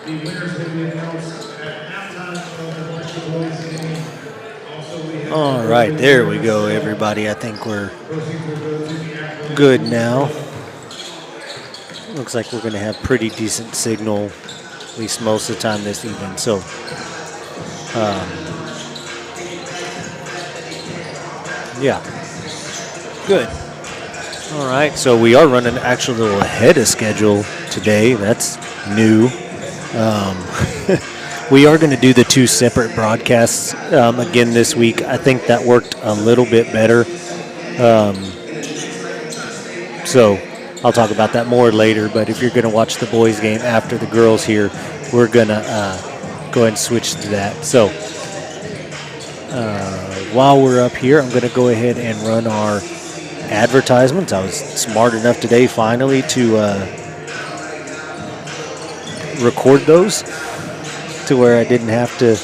The winners will be announced at halftime of the varsity boys game. Also, we have All right, there we go, everybody. I think we're good now. Looks like we're going to have pretty decent signal, at least most of the time this evening. So, yeah, good. All right, so we are running actually a little ahead of schedule today. That's new. We are going to do the two separate broadcasts again this week. I think that worked a little bit better. So I'll talk about that more later. But if you're going to watch the boys' game after the girls here, we're going to go ahead and switch to that. So while we're up here, I'm going to go ahead and run our advertisements. I was smart enough today finally to record those to where I didn't have to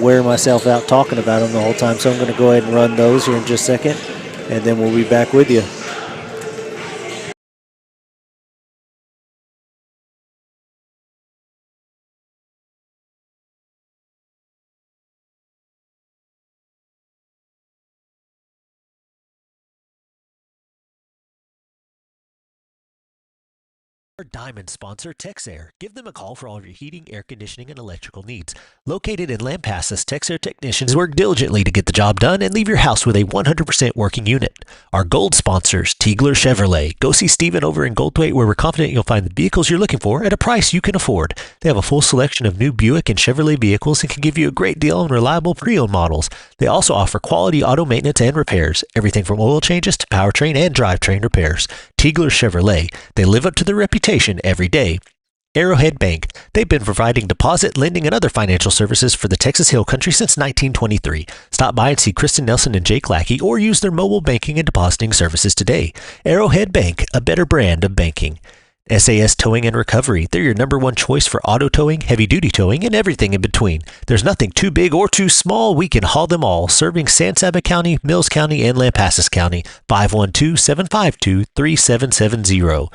wear myself out talking about them the whole time. So I'm going to go ahead and run those here in just a second, and then we'll be back with you. Our diamond sponsor, Texair. Give them a call for all of your heating, air conditioning, and electrical needs. Located in Lampasas, Texair technicians work diligently to get the job done and leave your house with a 100% working unit. Our gold sponsors, Tiegler Chevrolet. Go see Steven over in Goldthwaite, where we're confident you'll find the vehicles you're looking for at a price you can afford. They have a full selection of new Buick and Chevrolet vehicles and can give you a great deal on reliable pre-owned models. They also offer quality auto maintenance and repairs, everything from oil changes to powertrain and drivetrain repairs. Tiegler Chevrolet. They live up to their reputation every day. Arrowhead Bank. They've been providing deposit, lending, and other financial services for the Texas Hill Country since 1923. Stop by and see Kristen Nelson and Jake Lackey or use their mobile banking and depositing services today. Arrowhead Bank, a better brand of banking. SAS Towing and Recovery. They're your number one choice for auto towing, heavy-duty towing, and everything in between. There's nothing too big or too small. We can haul them all. Serving San Saba County, Mills County, and Lampasas County. 512-752-3770.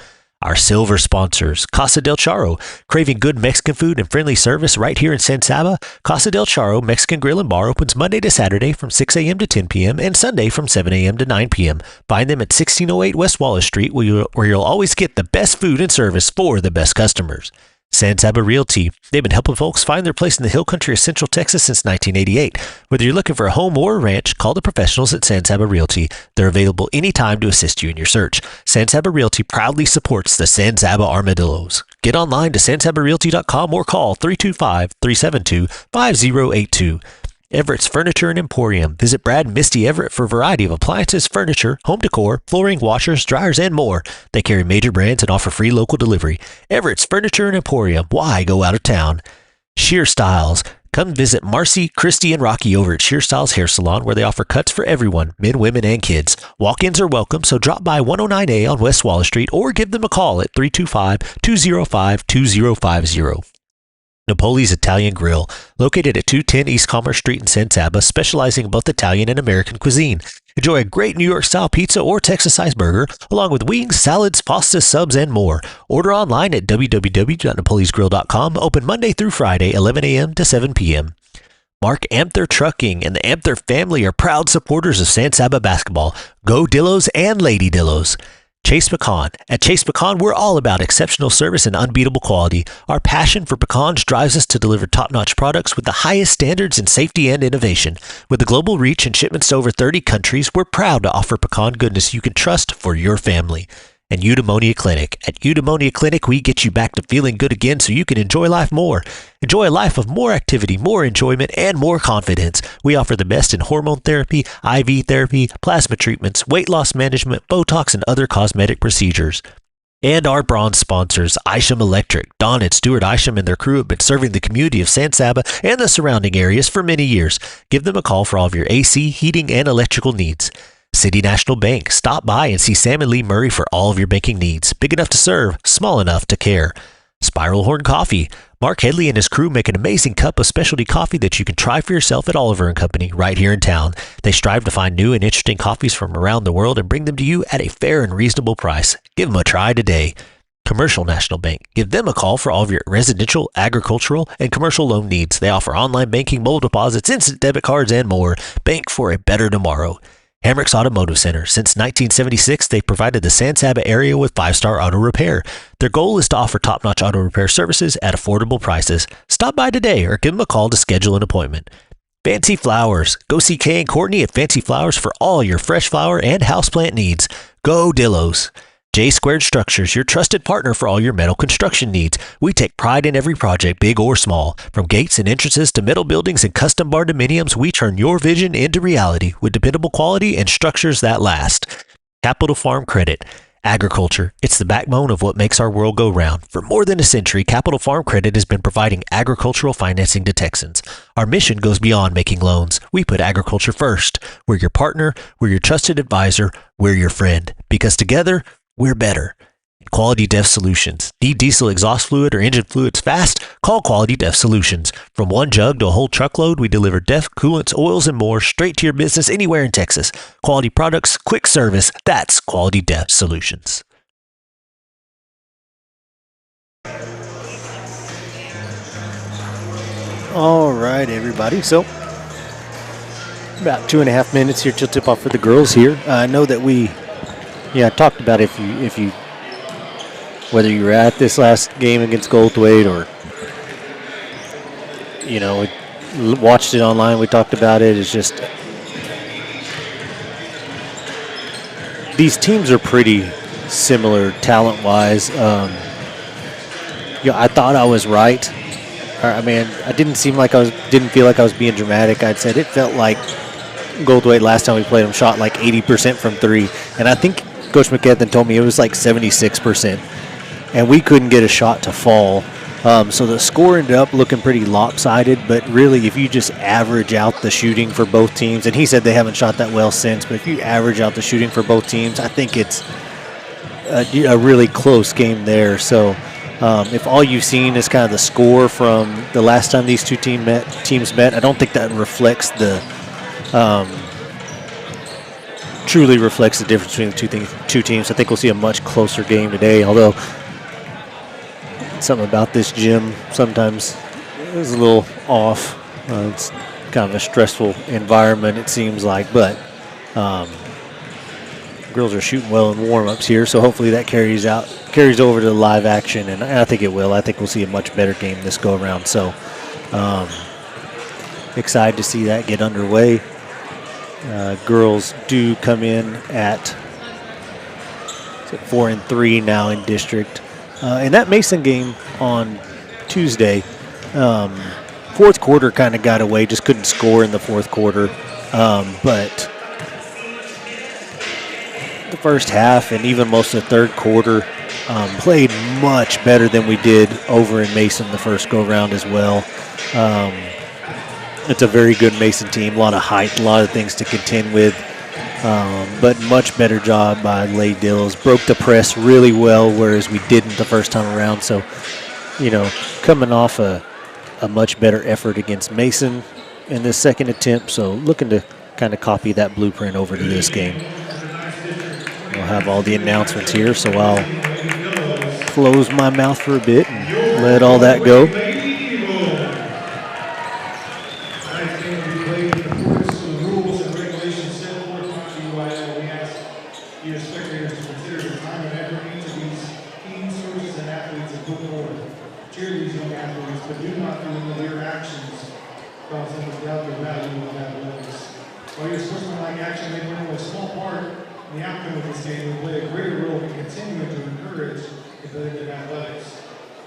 Our silver sponsors, Casa del Charro. Craving good Mexican food and friendly service right here in San Saba? Casa del Charro Mexican Grill and Bar opens Monday to Saturday from 6 a.m. to 10 p.m. and Sunday from 7 a.m. to 9 p.m. Find them at 1608 West Wallace Street, where you'll always get the best food and service for the best customers. San Saba Realty. They've been helping folks find their place in the hill country of Central Texas since 1988. Whether you're looking for a home or a ranch, call the professionals at San Saba Realty. They're available anytime to assist you in your search. San Saba Realty proudly supports the San Saba Armadillos. Get online to sansabarealty.com or call 325-372-5082. Everett's Furniture and Emporium. Visit Brad and Misty Everett for a variety of appliances, furniture, home decor, flooring, washers, dryers, and more. They carry major brands and offer free local delivery. Everett's Furniture and Emporium. Why go out of town? Shear Styles. Come visit Marcy, Christy, and Rocky over at Shear Styles Hair Salon, where they offer cuts for everyone, men, women, and kids. Walk-ins are welcome, so drop by 109A on West Wallace Street or give them a call at 325-205-2050. Napoli's Italian Grill, located at 210 East Commerce Street in San Saba, specializing in both Italian and American cuisine. Enjoy a great New York-style pizza or Texas-sized burger, along with wings, salads, pastas, subs, and more. Order online at www.napolisgrill.com, open Monday through Friday, 11 a.m. to 7 p.m. Mark Amther Trucking and the Amther family are proud supporters of San Saba basketball. Go Dillos and Lady Dillos. Chase Pecan. At Chase Pecan, we're all about exceptional service and unbeatable quality. Our passion for pecans drives us to deliver top-notch products with the highest standards in safety and innovation. With a global reach and shipments to over 30 countries, we're proud to offer pecan goodness you can trust for your family. And Eudaimonia Clinic. At Eudaimonia Clinic, we get you back to feeling good again so you can enjoy life more. Enjoy a life of more activity, more enjoyment, and more confidence. We offer the best in hormone therapy, IV therapy, plasma treatments, weight loss management, Botox, and other cosmetic procedures. And our bronze sponsors, Isham Electric. Don and Stuart Isham and their crew have been serving the community of San Saba and the surrounding areas for many years. Give them a call for all of your AC, heating, and electrical needs. City National Bank. Stop by and see Sam and Lee Murray for all of your banking needs. Big enough to serve, small enough to care. Spiral Horn Coffee. Mark Headley and his crew make an amazing cup of specialty coffee that you can try for yourself at Oliver and Company right here in town. They strive to find new and interesting coffees from around the world and bring them to you at a fair and reasonable price. Give them a try today. Commercial National Bank. Give them a call for all of your residential, agricultural, and commercial loan needs. They offer online banking, mobile deposits, instant debit cards, and more. Bank for a better tomorrow. Hamrick's Automotive Center. Since 1976, they've provided the San Saba area with 5-star auto repair. Their goal is to offer top-notch auto repair services at affordable prices. Stop by today or give them a call to schedule an appointment. Fancy Flowers. Go see Kay and Courtney at Fancy Flowers for all your fresh flower and houseplant needs. Go Dillos. J Squared Structures, your trusted partner for all your metal construction needs. We take pride in every project, big or small. From gates and entrances to metal buildings and custom bardominiums, we turn your vision into reality with dependable quality and structures that last. Capital Farm Credit. Agriculture. It's the backbone of what makes our world go round. For more than a century, Capital Farm Credit has been providing agricultural financing to Texans. Our mission goes beyond making loans. We put agriculture first. We're your partner. We're your trusted advisor. We're your friend. Because together, we're better. Quality Def Solutions. Need diesel exhaust fluid or engine fluids fast? Call Quality Def Solutions. From one jug to a whole truckload, we deliver DEF, coolants, oils, and more straight to your business anywhere in Texas. Quality products, quick service. That's Quality Def Solutions. All right, everybody. So about 2.5 minutes here till tip off for the girls here. I know that I talked about if you whether you were at this last game against Goldthwaite or watched it online. We talked about it. It's just these teams are pretty similar talent-wise. I thought I was right. I didn't feel like I was being dramatic. I'd said it felt like Goldthwaite last time we played them shot like 80% from three, and I think Coach McKethan told me it was like 76%, and we couldn't get a shot to fall. So the score ended up looking pretty lopsided, but really if you just average out the shooting for both teams, and he said they haven't shot that well since, but if you average out the shooting for both teams, I think it's a really close game there. So if all you've seen is kind of the score from the last time these two teams met, I don't think that reflects truly reflects the difference between the two teams. I think we'll see a much closer game today, although something about this gym sometimes is a little off. It's kind of a stressful environment, it seems like, but girls are shooting well in warm-ups here, so hopefully that carries over to the live action, and I think it will. I think we'll see a much better game this go-around, so excited to see that get underway. Girls do come in at 4-3 now in district. In that Mason game on Tuesday, fourth quarter kind of got away, just couldn't score in the fourth quarter. But the first half and even most of the third quarter played much better than we did over in Mason the first go-round as well. It's a very good Mason team, a lot of height, a lot of things to contend with, but much better job by Lady Dillos. Broke the press really well, whereas we didn't the first time around. So, coming off a much better effort against Mason in this second attempt, so looking to kind of copy that blueprint over to this game. We'll have all the announcements here, so I'll close my mouth for a bit and let all that go.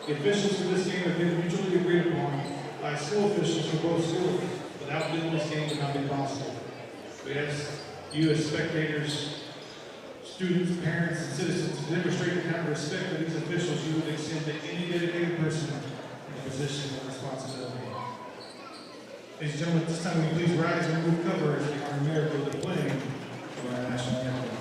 The officials for this game have been mutually agreed upon by school officials for both schools. Without them, this game would not be possible. We ask you as spectators, students, parents, and citizens to demonstrate the kind of respect that these officials you would extend to any dedicated person in a position of responsibility. Ladies and gentlemen, at this time, will you please rise and remove cover as we honor America with the playing of our national anthem.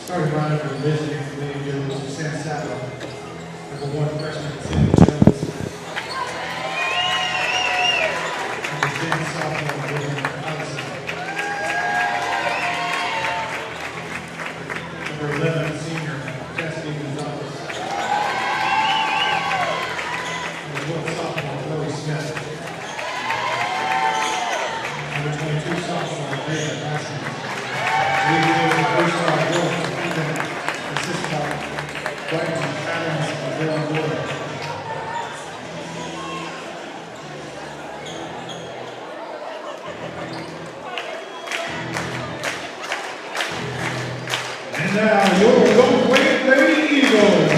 Starting lineup for the visiting for Lady Dillos, San Saba. Number 1 freshman, Cindy Jones. Number 10 sophomore, William Allison. Number 11 senior, Cassidy Gonzalez. Number 12 sophomore, Chloe Smith. Number 22 sophomore, David Haskins. Lady Dillos first round goal, assist by White Adams of Villanova. And now your Goldthwaite Lady Eagles.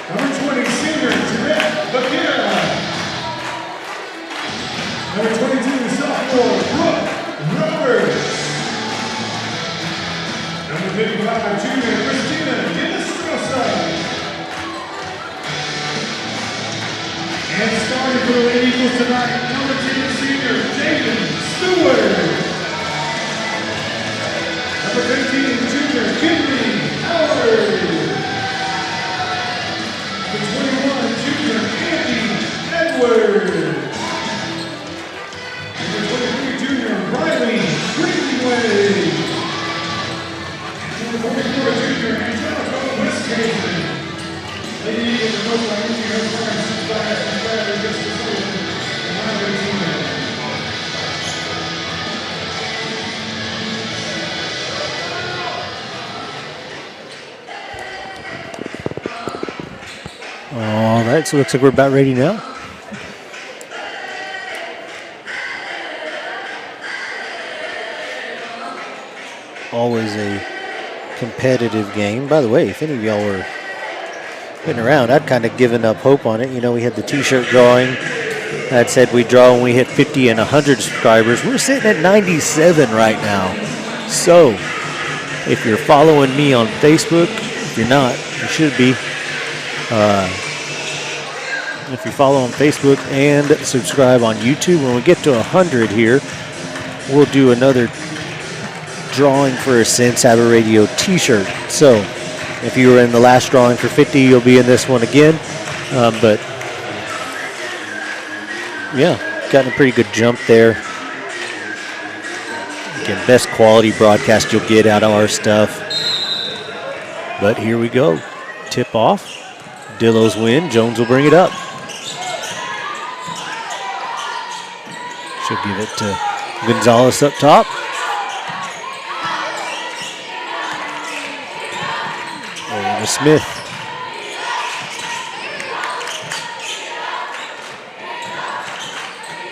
Number 20 senior, Jeanette Bakira. Number 22 sophomore, Brooke Roberts. Number 55 junior, Christina Dinostrosa. And starting for the Lady Eagles tonight, number 10 senior, Jaden Stewart. Number 15 junior, Kinley Howard. Number 21 junior, Andy Edwards. Number 23 junior, Riley Greenway. Number 44 junior, Angelica Westhaven. Lady Eagles are coached by Lucy Hurst and Bradley Justice Sullivan and Riley Greenway. All right, so it looks like we're about ready now. Always a competitive game. By the way, if any of y'all were getting around, I'd kind of given up hope on it. You know, we had the t-shirt drawing. I'd said we'd draw when we hit 50 and 100 subscribers. We're sitting at 97 right now. So, if you're following me on Facebook, if you're not, you should be. If you follow on Facebook and subscribe on YouTube, when we get to 100 here, we'll do another drawing for a Sin Saber Radio t-shirt. So if you were in the last drawing for 50, you'll be in this one again. But yeah, gotten a pretty good jump there. Again, best quality broadcast you'll get out of our stuff. But here we go. Tip off. Dillos win. Jones will bring it up. She'll give it to Gonzalez up top. Over to Smith.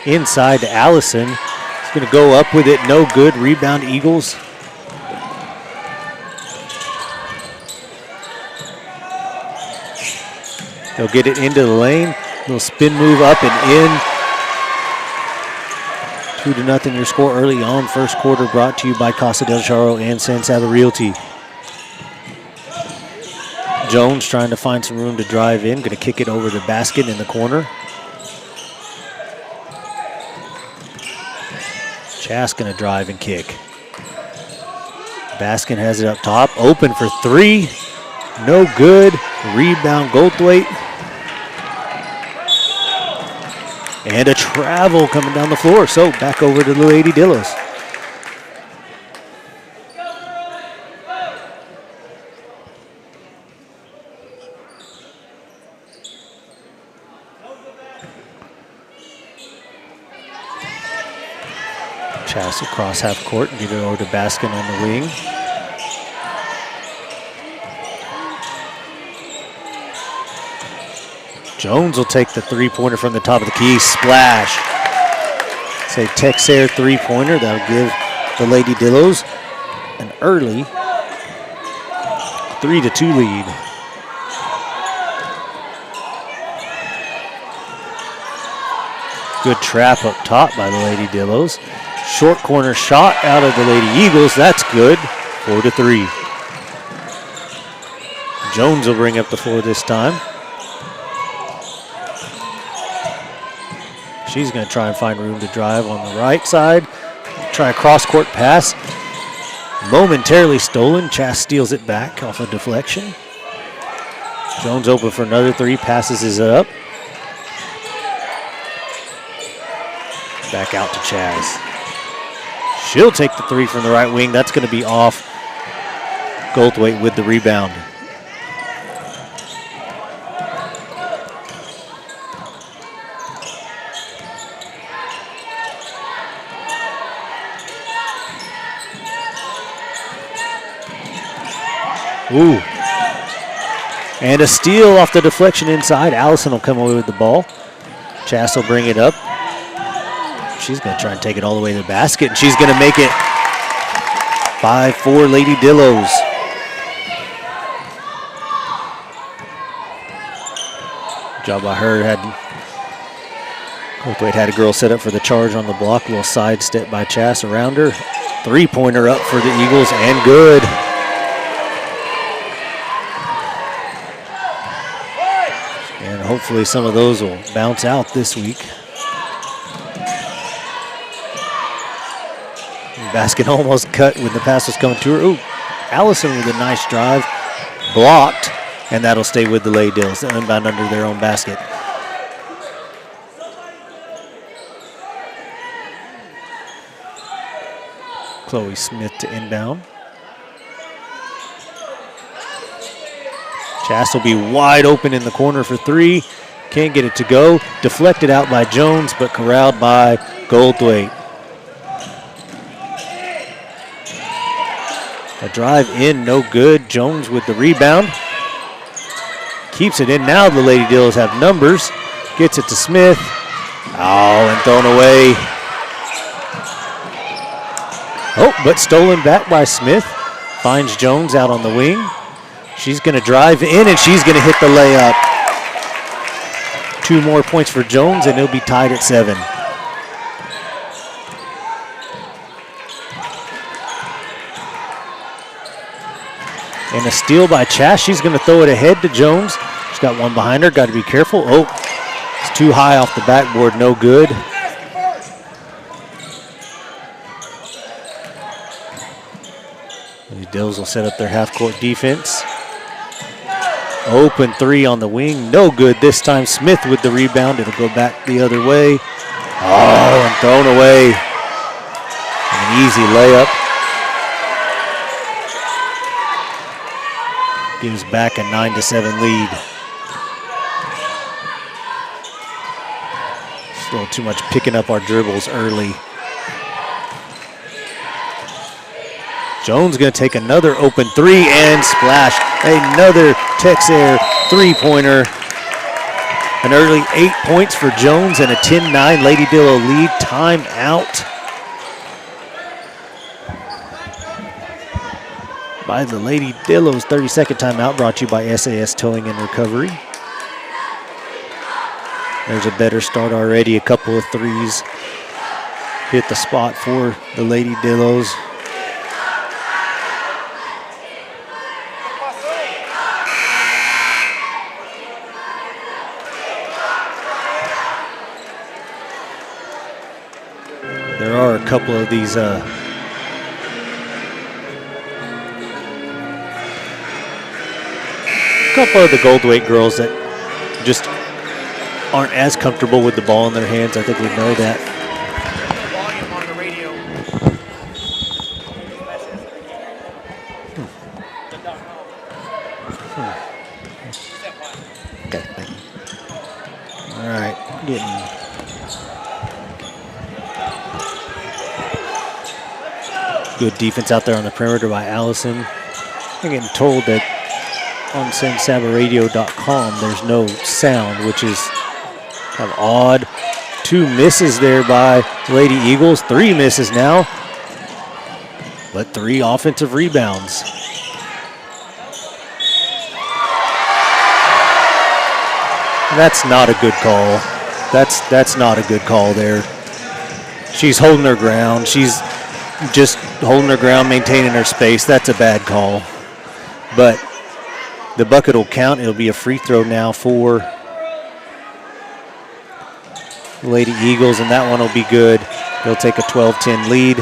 Inside to Allison. He's going to go up with it. No good. Rebound Eagles. They'll get it into the lane. Little spin move up and in. 2-0 your score early on. First quarter brought to you by Casa del Charro and San Saba Realty. Jones trying to find some room to drive in. Going to kick it over to Baskin in the corner. Chass going to drive and kick. Baskin has it up top. Open for three. No good. Rebound Goldthwaite. And a travel coming down the floor. So back over to the Lady Dillos. Pass across half court and give it over to Baskin on the wing. Jones will take the three-pointer from the top of the key. Splash. It's a Texair three-pointer. That'll give the Lady Dillos an early 3-2 lead. Good trap up top by the Lady Dillos. Short corner shot out of the Lady Eagles. That's good. 4-3. Jones will bring up the floor this time. She's going to try and find room to drive on the right side. Try a cross-court pass. momentarily stolen. Chass steals it back off a deflection. Jones open for another three, passes it up. Back out to Chaz. She'll take the three from the right wing. That's going to be off. Goldthwaite with the rebound. Ooh. And a steal off the deflection inside. Allison will come away with the ball. Chass will bring it up. She's going to try and take it all the way to the basket, and she's going to make it 5-4 Lady Dillos. Job by her. Goldthwaite had a girl set up for the charge on the block. A little sidestep by Chass around her. Three-pointer up for the Eagles, and good. And hopefully some of those will bounce out this week. Basket almost cut when the pass was coming to her. Ooh, Allison with a nice drive. Blocked, and that'll stay with the Lady Dillos. They'll inbound under their own basket. Chloe Smith to inbound. Chass will be wide open in the corner for three. Can't get it to go. Deflected out by Jones, but corralled by Goldthwaite. A drive in, no good. Jones with the rebound. Keeps it in. Now the Lady Dillos have numbers. Gets it to Smith. Oh, and thrown away. Oh, but stolen back by Smith. Finds Jones out on the wing. She's going to drive in, and she's going to hit the layup. 2 more points for Jones, and it'll be tied at 7. And a steal by Chass. She's going to throw it ahead to Jones. She's got one behind her. Got to be careful. Oh, it's too high off the backboard. No good. The Dills will set up their half-court defense. Open three on the wing. No good this time. Smith with the rebound. It'll go back the other way. Oh, and thrown away. An easy layup. Gives back a 9-7 lead. Just a little too much picking up our dribbles early. Jones going to take another open three and splash. Another Texair three-pointer. An early 8 points for Jones and a 10-9 Lady Dillo lead. Timeout by the Lady Dillos. 30-second timeout brought to you by SAS Towing and Recovery. There's a better start already. A couple of threes hit the spot for the Lady Dillos. There are a couple of these couple of the Goldthwaite girls that just aren't as comfortable with the ball in their hands. I think we know that. Volume on the radio. Okay, thank you. All right, good defense out there on the perimeter by Allison. I'm getting told that on SenSabaRadio.com there's no sound, which is kind of odd. 2 misses there by Lady Eagles. 3 misses now, but 3 offensive rebounds. That's not a good call. That's not a good call there. She's holding her ground. She's just holding her ground, maintaining her space. That's a bad call. But the bucket will count. It'll be a free throw now for Lady Eagles, and that one will be good. They'll take a 12-10 lead.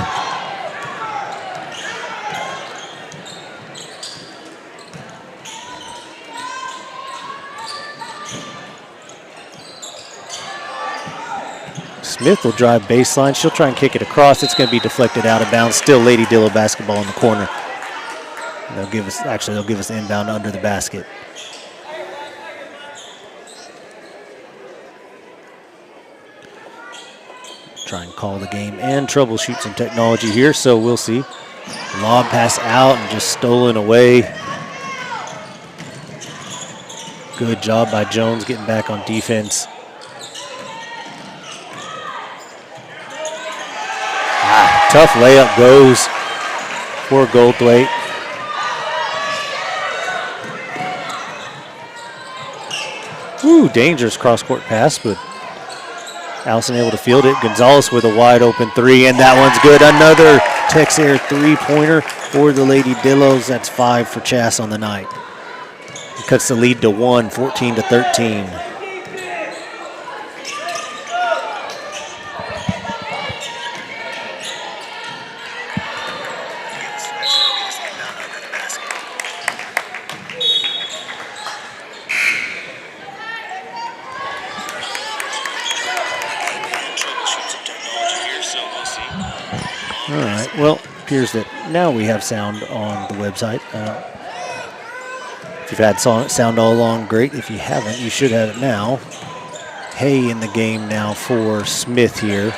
Smith will drive baseline. She'll try and kick it across. It's going to be deflected out of bounds. Still Lady Dillo basketball in the corner. They'll give us the inbound under the basket. Try and call the game and troubleshoot some technology here, so we'll see. Lob pass out and just stolen away. Good job by Jones getting back on defense. Tough layup goes for Goldthwaite. Ooh, dangerous cross-court pass, but Allison able to field it. Gonzalez with a wide open three, and that one's good. Another Texair three-pointer for the Lady Dillos. That's 5 for Chass on the night. It cuts the lead to 1, 14-13. All right, well, appears that now we have sound on the website. If you've had sound all along, great. If you haven't, you should have it now. Hay in the game now for Smith here.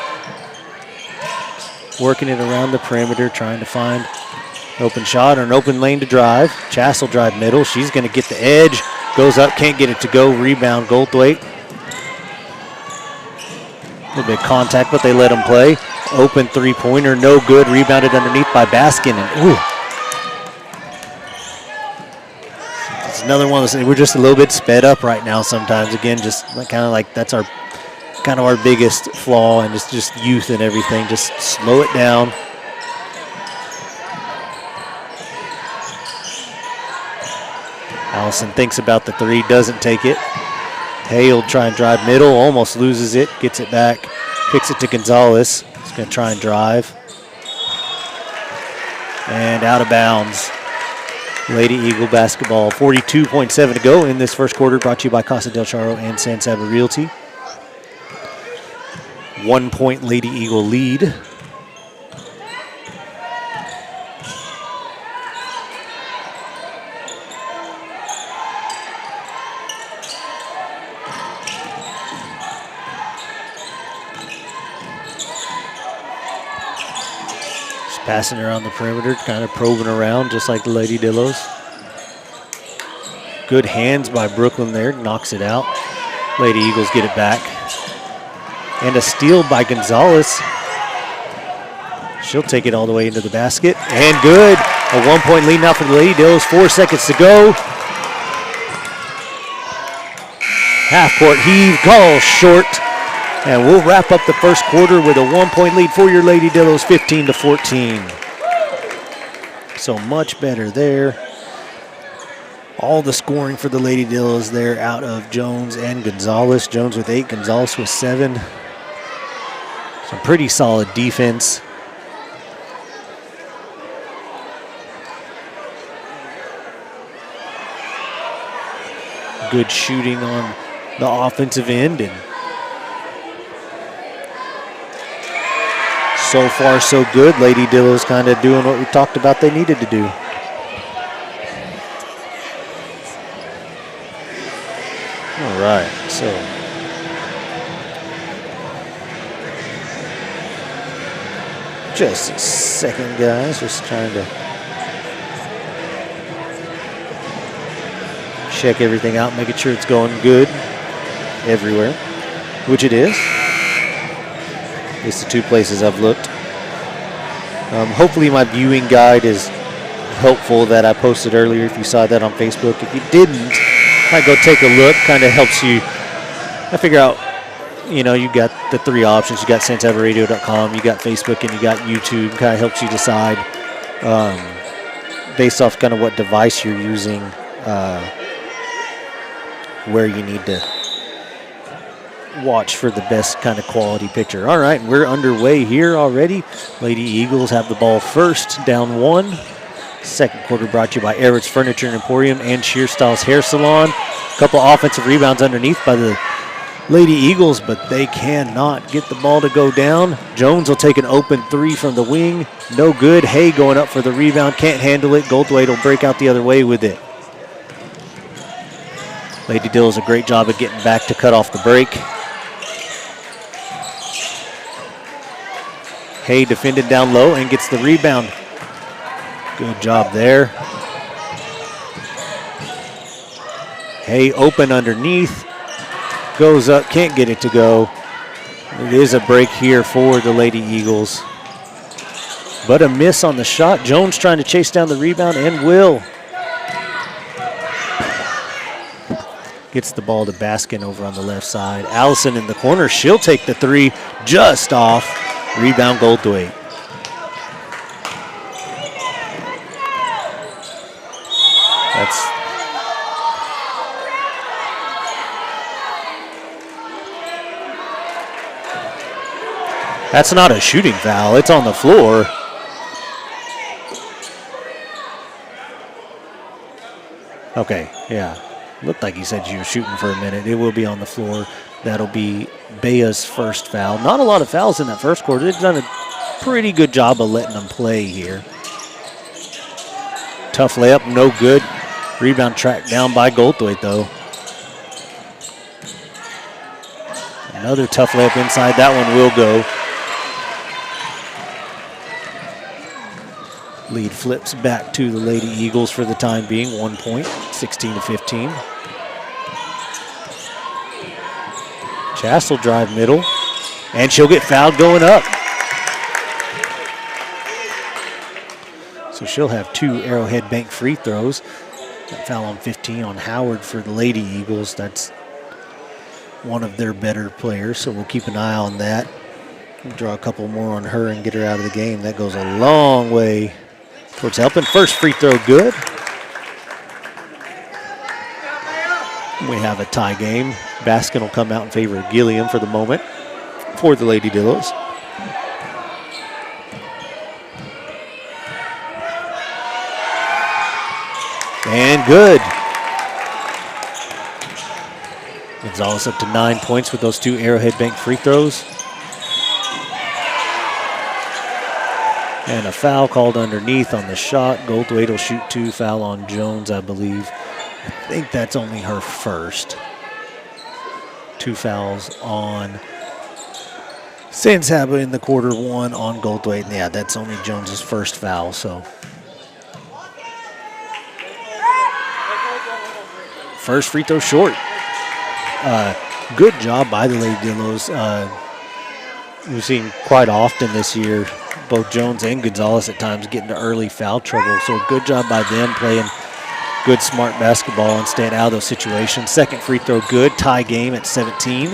Working it around the perimeter, trying to find an open shot or an open lane to drive. Chass will drive middle. She's going to get the edge. Goes up, can't get it to go. Rebound, Goldthwaite. A little bit of contact, but they let him play. Open three-pointer, no good. Rebounded underneath by Baskin. And ooh. It's another one of those, we're just a little bit sped up right now sometimes. Again, just kind of like that's our biggest flaw, and it's just youth and everything. Just slow it down. Allison thinks about the three, doesn't take it. Hale try and drive middle, almost loses it, gets it back, kicks it to Gonzalez. He's going to try and drive. And out of bounds. Lady Eagle basketball. 42.7 to go in this first quarter, brought to you by Casa del Charro and San Saba Realty. 1 point Lady Eagle lead. Passing around the perimeter, kind of probing around just like the Lady Dillos. Good hands by Brooklyn there, knocks it out. Lady Eagles get it back. And a steal by Gonzalez. She'll take it all the way into the basket. And good. A 1 point lead now for the Lady Dillos. 4 seconds to go. Half court heave, call short. And we'll wrap up the first quarter with a 1 point lead for your Lady Dillos, 15-14. So much better there. All the scoring for the Lady Dillos there out of Jones and Gonzalez. Jones with 8, Gonzalez with 7. Some pretty solid defense. Good shooting on the offensive end, and so far, so good. Lady Dillos kind of doing what we talked about they needed to do. All right, so just a second, guys. Just trying to check everything out, making sure it's going good everywhere, which it is. At least the 2 places I've looked. Hopefully my viewing guide is helpful that I posted earlier if you saw that on Facebook. If you didn't, might go take a look. Kind of helps you figure out, you got the 3 options. You got sansabaradio.com, you got Facebook, and you got YouTube. Kind of helps you decide based off kind of what device you're using where you need to watch for the best kind of quality picture. All right, we're underway here already. Lady Eagles have the ball first, down 1. Second quarter brought to you by Everett's Furniture and Emporium and Shear Styles Hair Salon. A couple offensive rebounds underneath by the Lady Eagles, but they cannot get the ball to go down. Jones will take an open three from the wing. No good. Hay going up for the rebound. Can't handle it. Goldthwaite will break out the other way with it. Lady Dillos a great job of getting back to cut off the break. Hay defended down low and gets the rebound. Good job there. Hay open underneath. Goes up, can't get it to go. It is a break here for the Lady Eagles. But a miss on the shot. Jones trying to chase down the rebound and will. Gets the ball to Baskin over on the left side. Allison in the corner. She'll take the three just off. Rebound Goldthwaite. That's not a shooting foul. It's on the floor. Okay, yeah. Looked like he said you were shooting for a minute. It will be on the floor. That'll be Bea's first foul. Not a lot of fouls in that first quarter. They've done a pretty good job of letting them play here. Tough layup, no good. Rebound tracked down by Goldthwaite, though. Another tough layup inside. That one will go. Lead flips back to the Lady Eagles for the time being. 1 point, 16-15. Chass will drive middle, and she'll get fouled going up. So she'll have 2 Arrowhead Bank free throws. That foul on 15 on Howard for the Lady Eagles. That's one of their better players, so we'll keep an eye on that. We'll draw a couple more on her and get her out of the game. That goes a long way towards helping. First free throw good. We have a tie game. Baskin will come out in favor of Gilliam for the moment for the Lady Dillos. And good. Gonzalez up to 9 points with those 2 Arrowhead Bank free throws. And a foul called underneath on the shot. Goldthwaite will shoot 2. Foul on Jones, I believe. I think that's only her first. 2 fouls on San Saba in the quarter, 1 on Goldthwaite. And yeah, that's only Jones's first foul, so. First free throw short. Good job by the Lady Dillos. We've seen quite often this year both Jones and Gonzalez at times get into early foul trouble. So good job by them playing good, smart basketball and staying out of those situations. Second free throw good. Tie game at 17.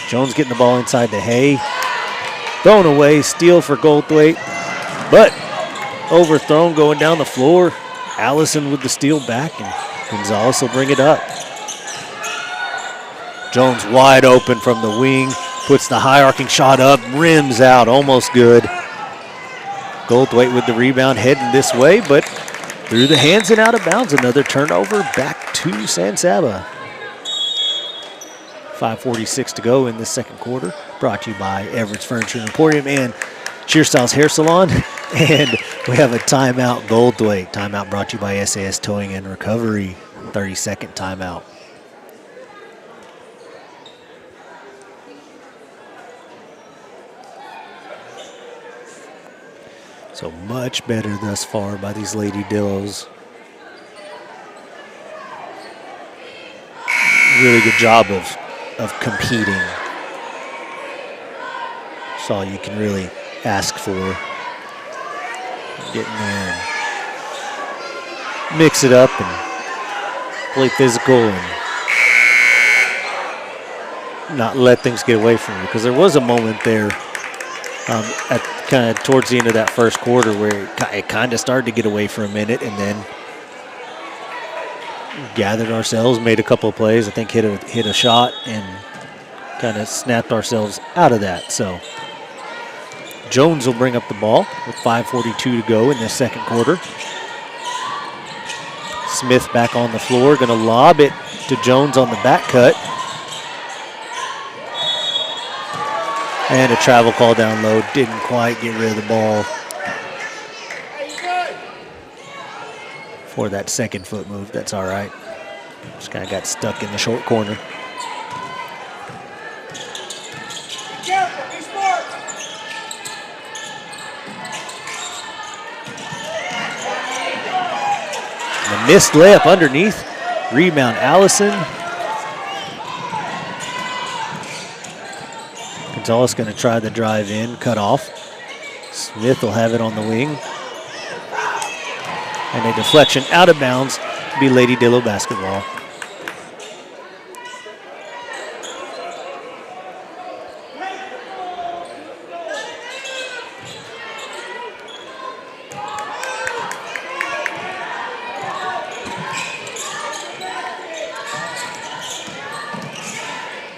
Jones getting the ball inside to Hay. Thrown away. Steal for Goldthwaite. But overthrown going down the floor. Allison with the steal back, and Gonzalez will bring it up. Jones wide open from the wing, puts the high arcing shot up, rims out, almost good. Goldthwaite with the rebound heading this way, but through the hands and out of bounds. Another turnover back to San Saba. 5:46 to go in the second quarter. Brought to you by Everett's Furniture and Emporium and Cheer Styles Hair Salon. And we have a timeout, Goldthwaite. Timeout brought to you by SAS Towing and Recovery. 30-second timeout. So much better thus far by these Lady Dillos. Really good job of competing. That's all you can really ask for. Get in there and mix it up and play physical and not let things get away from you. Because there was a moment there at kind of towards the end of that first quarter where it kind of started to get away for a minute, and then gathered ourselves, made a couple of plays. I think hit a shot and kind of snapped ourselves out of that. So Jones will bring up the ball with 5:42 to go in the second quarter. Smith back on the floor, going to lob it to Jones on the back cut. And a travel call down low, didn't quite get rid of the ball for that second foot move. That's all right. Just kind of got stuck in the short corner. The missed layup underneath. Rebound, Allison. Gonzalez going to try the drive in, cut off. Smith will have it on the wing. And a deflection out of bounds, be Lady Dillos basketball.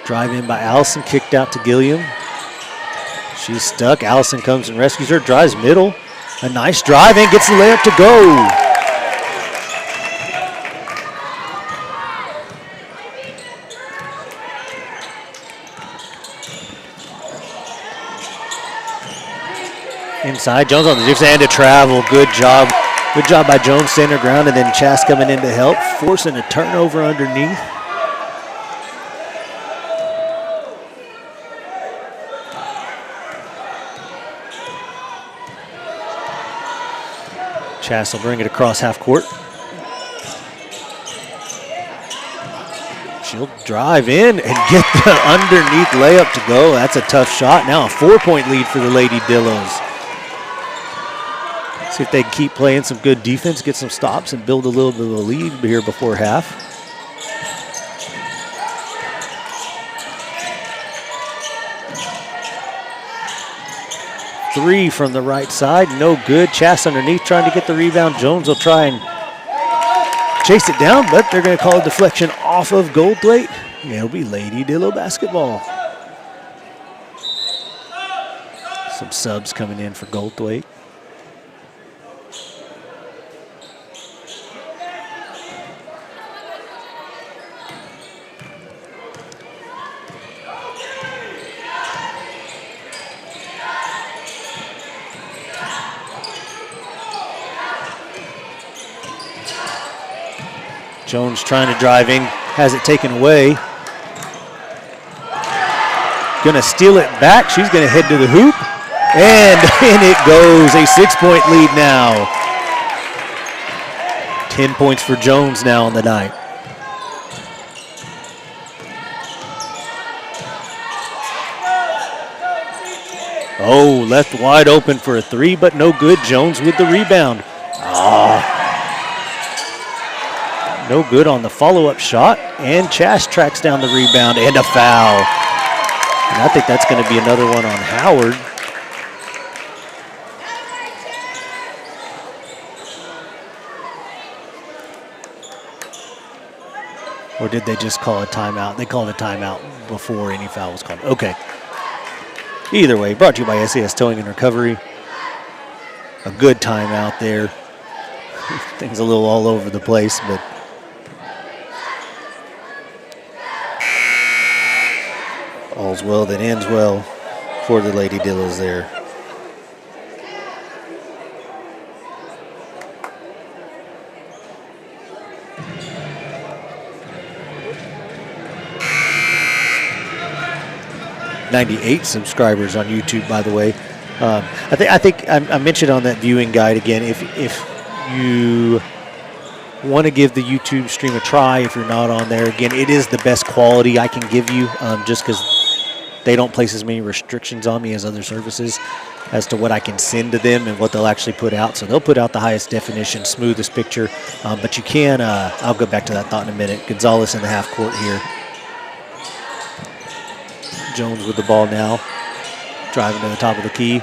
Drive in by Allison, kicked out to Gilliam. She's stuck. Allison comes and rescues her, drives middle. A nice drive and gets the layup to go. Inside, Jones on the dips and a travel. Good job. Good job by Jones, center ground, and then Chas coming in to help, forcing a turnover underneath. Chas will bring it across half court. She'll drive in and get the underneath layup to go. That's a tough shot. Now a 4-point lead for the Lady Dillos. See if they can keep playing some good defense, get some stops, and build a little bit of a lead here before half. Three from the right side, no good. Chas underneath trying to get the rebound. Jones will try and chase it down, but they're going to call a deflection off of Goldthwaite. It'll be Lady Dillos basketball. Some subs coming in for Goldthwaite. Jones trying to drive in, has it taken away. Gonna steal it back. She's gonna head to the hoop. And in it goes, a 6-point lead now. 10 points for Jones now on the night. Oh, left wide open for a three, but no good. Jones with the rebound. No good on the follow-up shot, and Chas tracks down the rebound and a foul. And I think that's going to be another one on Howard. Or did they just call a timeout? They called a timeout before any foul was called. Okay. Either way, brought to you by SAS Towing and Recovery. A good timeout there. Things a little all over the place, but all's well that ends well for the Lady Dillos there. '98 subscribers on YouTube, by the way. I think I mentioned on that viewing guide again. If you want to give the YouTube stream a try, if you're not on there, again, it is the best quality I can give you, just because they don't place as many restrictions on me as other services as to what I can send to them and what they'll actually put out. So they'll put out the highest definition, smoothest picture, but you can, I'll go back to that thought in a minute. Gonzalez in the half court here. Jones with the ball now, driving to the top of the key.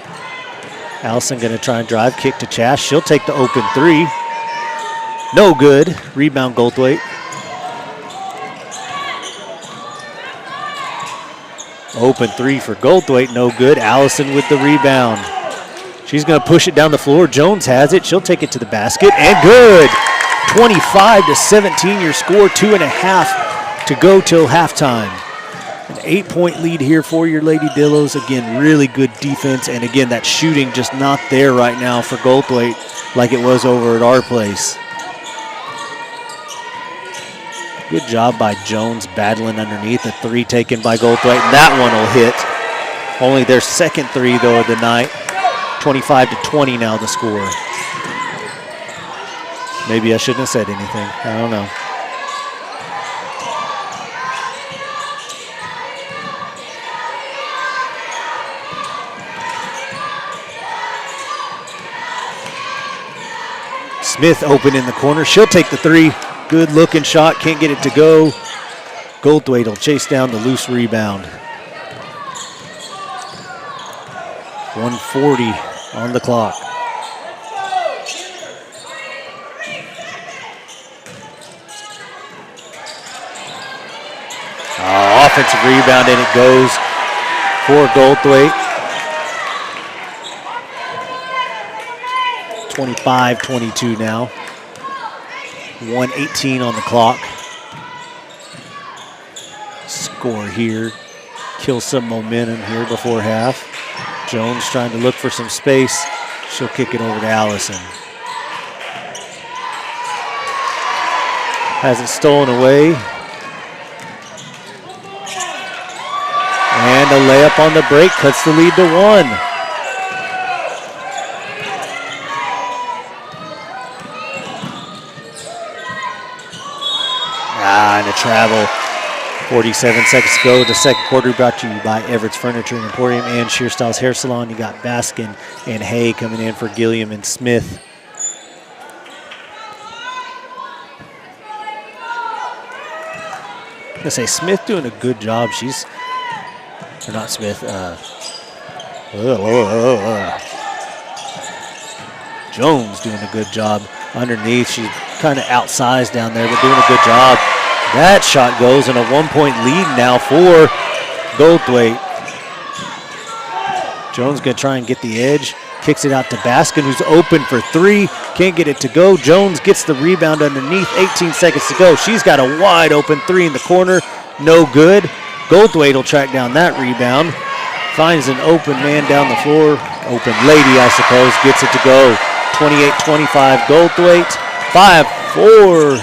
Allison going to try and drive, kick to Chas. She'll take the open three. No good. Rebound Goldthwaite. Open three for Goldthwaite, no good. Allison with the rebound. She's going to push it down the floor. Jones has it. She'll take it to the basket, and good. 25-17 your score, 2.5 to go till halftime. An 8-point lead here for your Lady Dillos. Again, really good defense, and again, that shooting just not there right now for Goldthwaite like it was over at our place. Good job by Jones battling underneath. A three taken by Goldthwaite, and that one will hit. Only their second three, though, of the night. 25-20 now the score. Maybe I shouldn't have said anything. I don't know. Smith open in the corner. She'll take the three. Good looking shot. Can't get it to go. Goldthwaite will chase down the loose rebound. 1:40 on the clock. Offensive rebound, and it goes for Goldthwaite. 25-22 now. 1:18 on the clock. Score here. Kill some momentum here before half. Jones trying to look for some space. She'll kick it over to Allison. Has it stolen away. And a layup on the break cuts the lead to 1. And a travel. 47 seconds to go. The second quarter brought to you by Everett's Furniture and Emporium and Sheer Styles Hair Salon. You got Baskin and Hay coming in for Gilliam and Smith. I'm going to say Smith doing a good job. She's, or not Smith, Jones doing a good job underneath. She's kind of outsized down there, but doing a good job. That shot goes, and a 1-point lead now for Goldthwaite. Jones going to try and get the edge. Kicks it out to Baskin, who's open for three. Can't get it to go. Jones gets the rebound underneath. 18 seconds to go. She's got a wide open three in the corner. No good. Goldthwaite will track down that rebound. Finds an open man down the floor. Open lady, I suppose. Gets it to go. 28-25 Goldthwaite. 5, 4,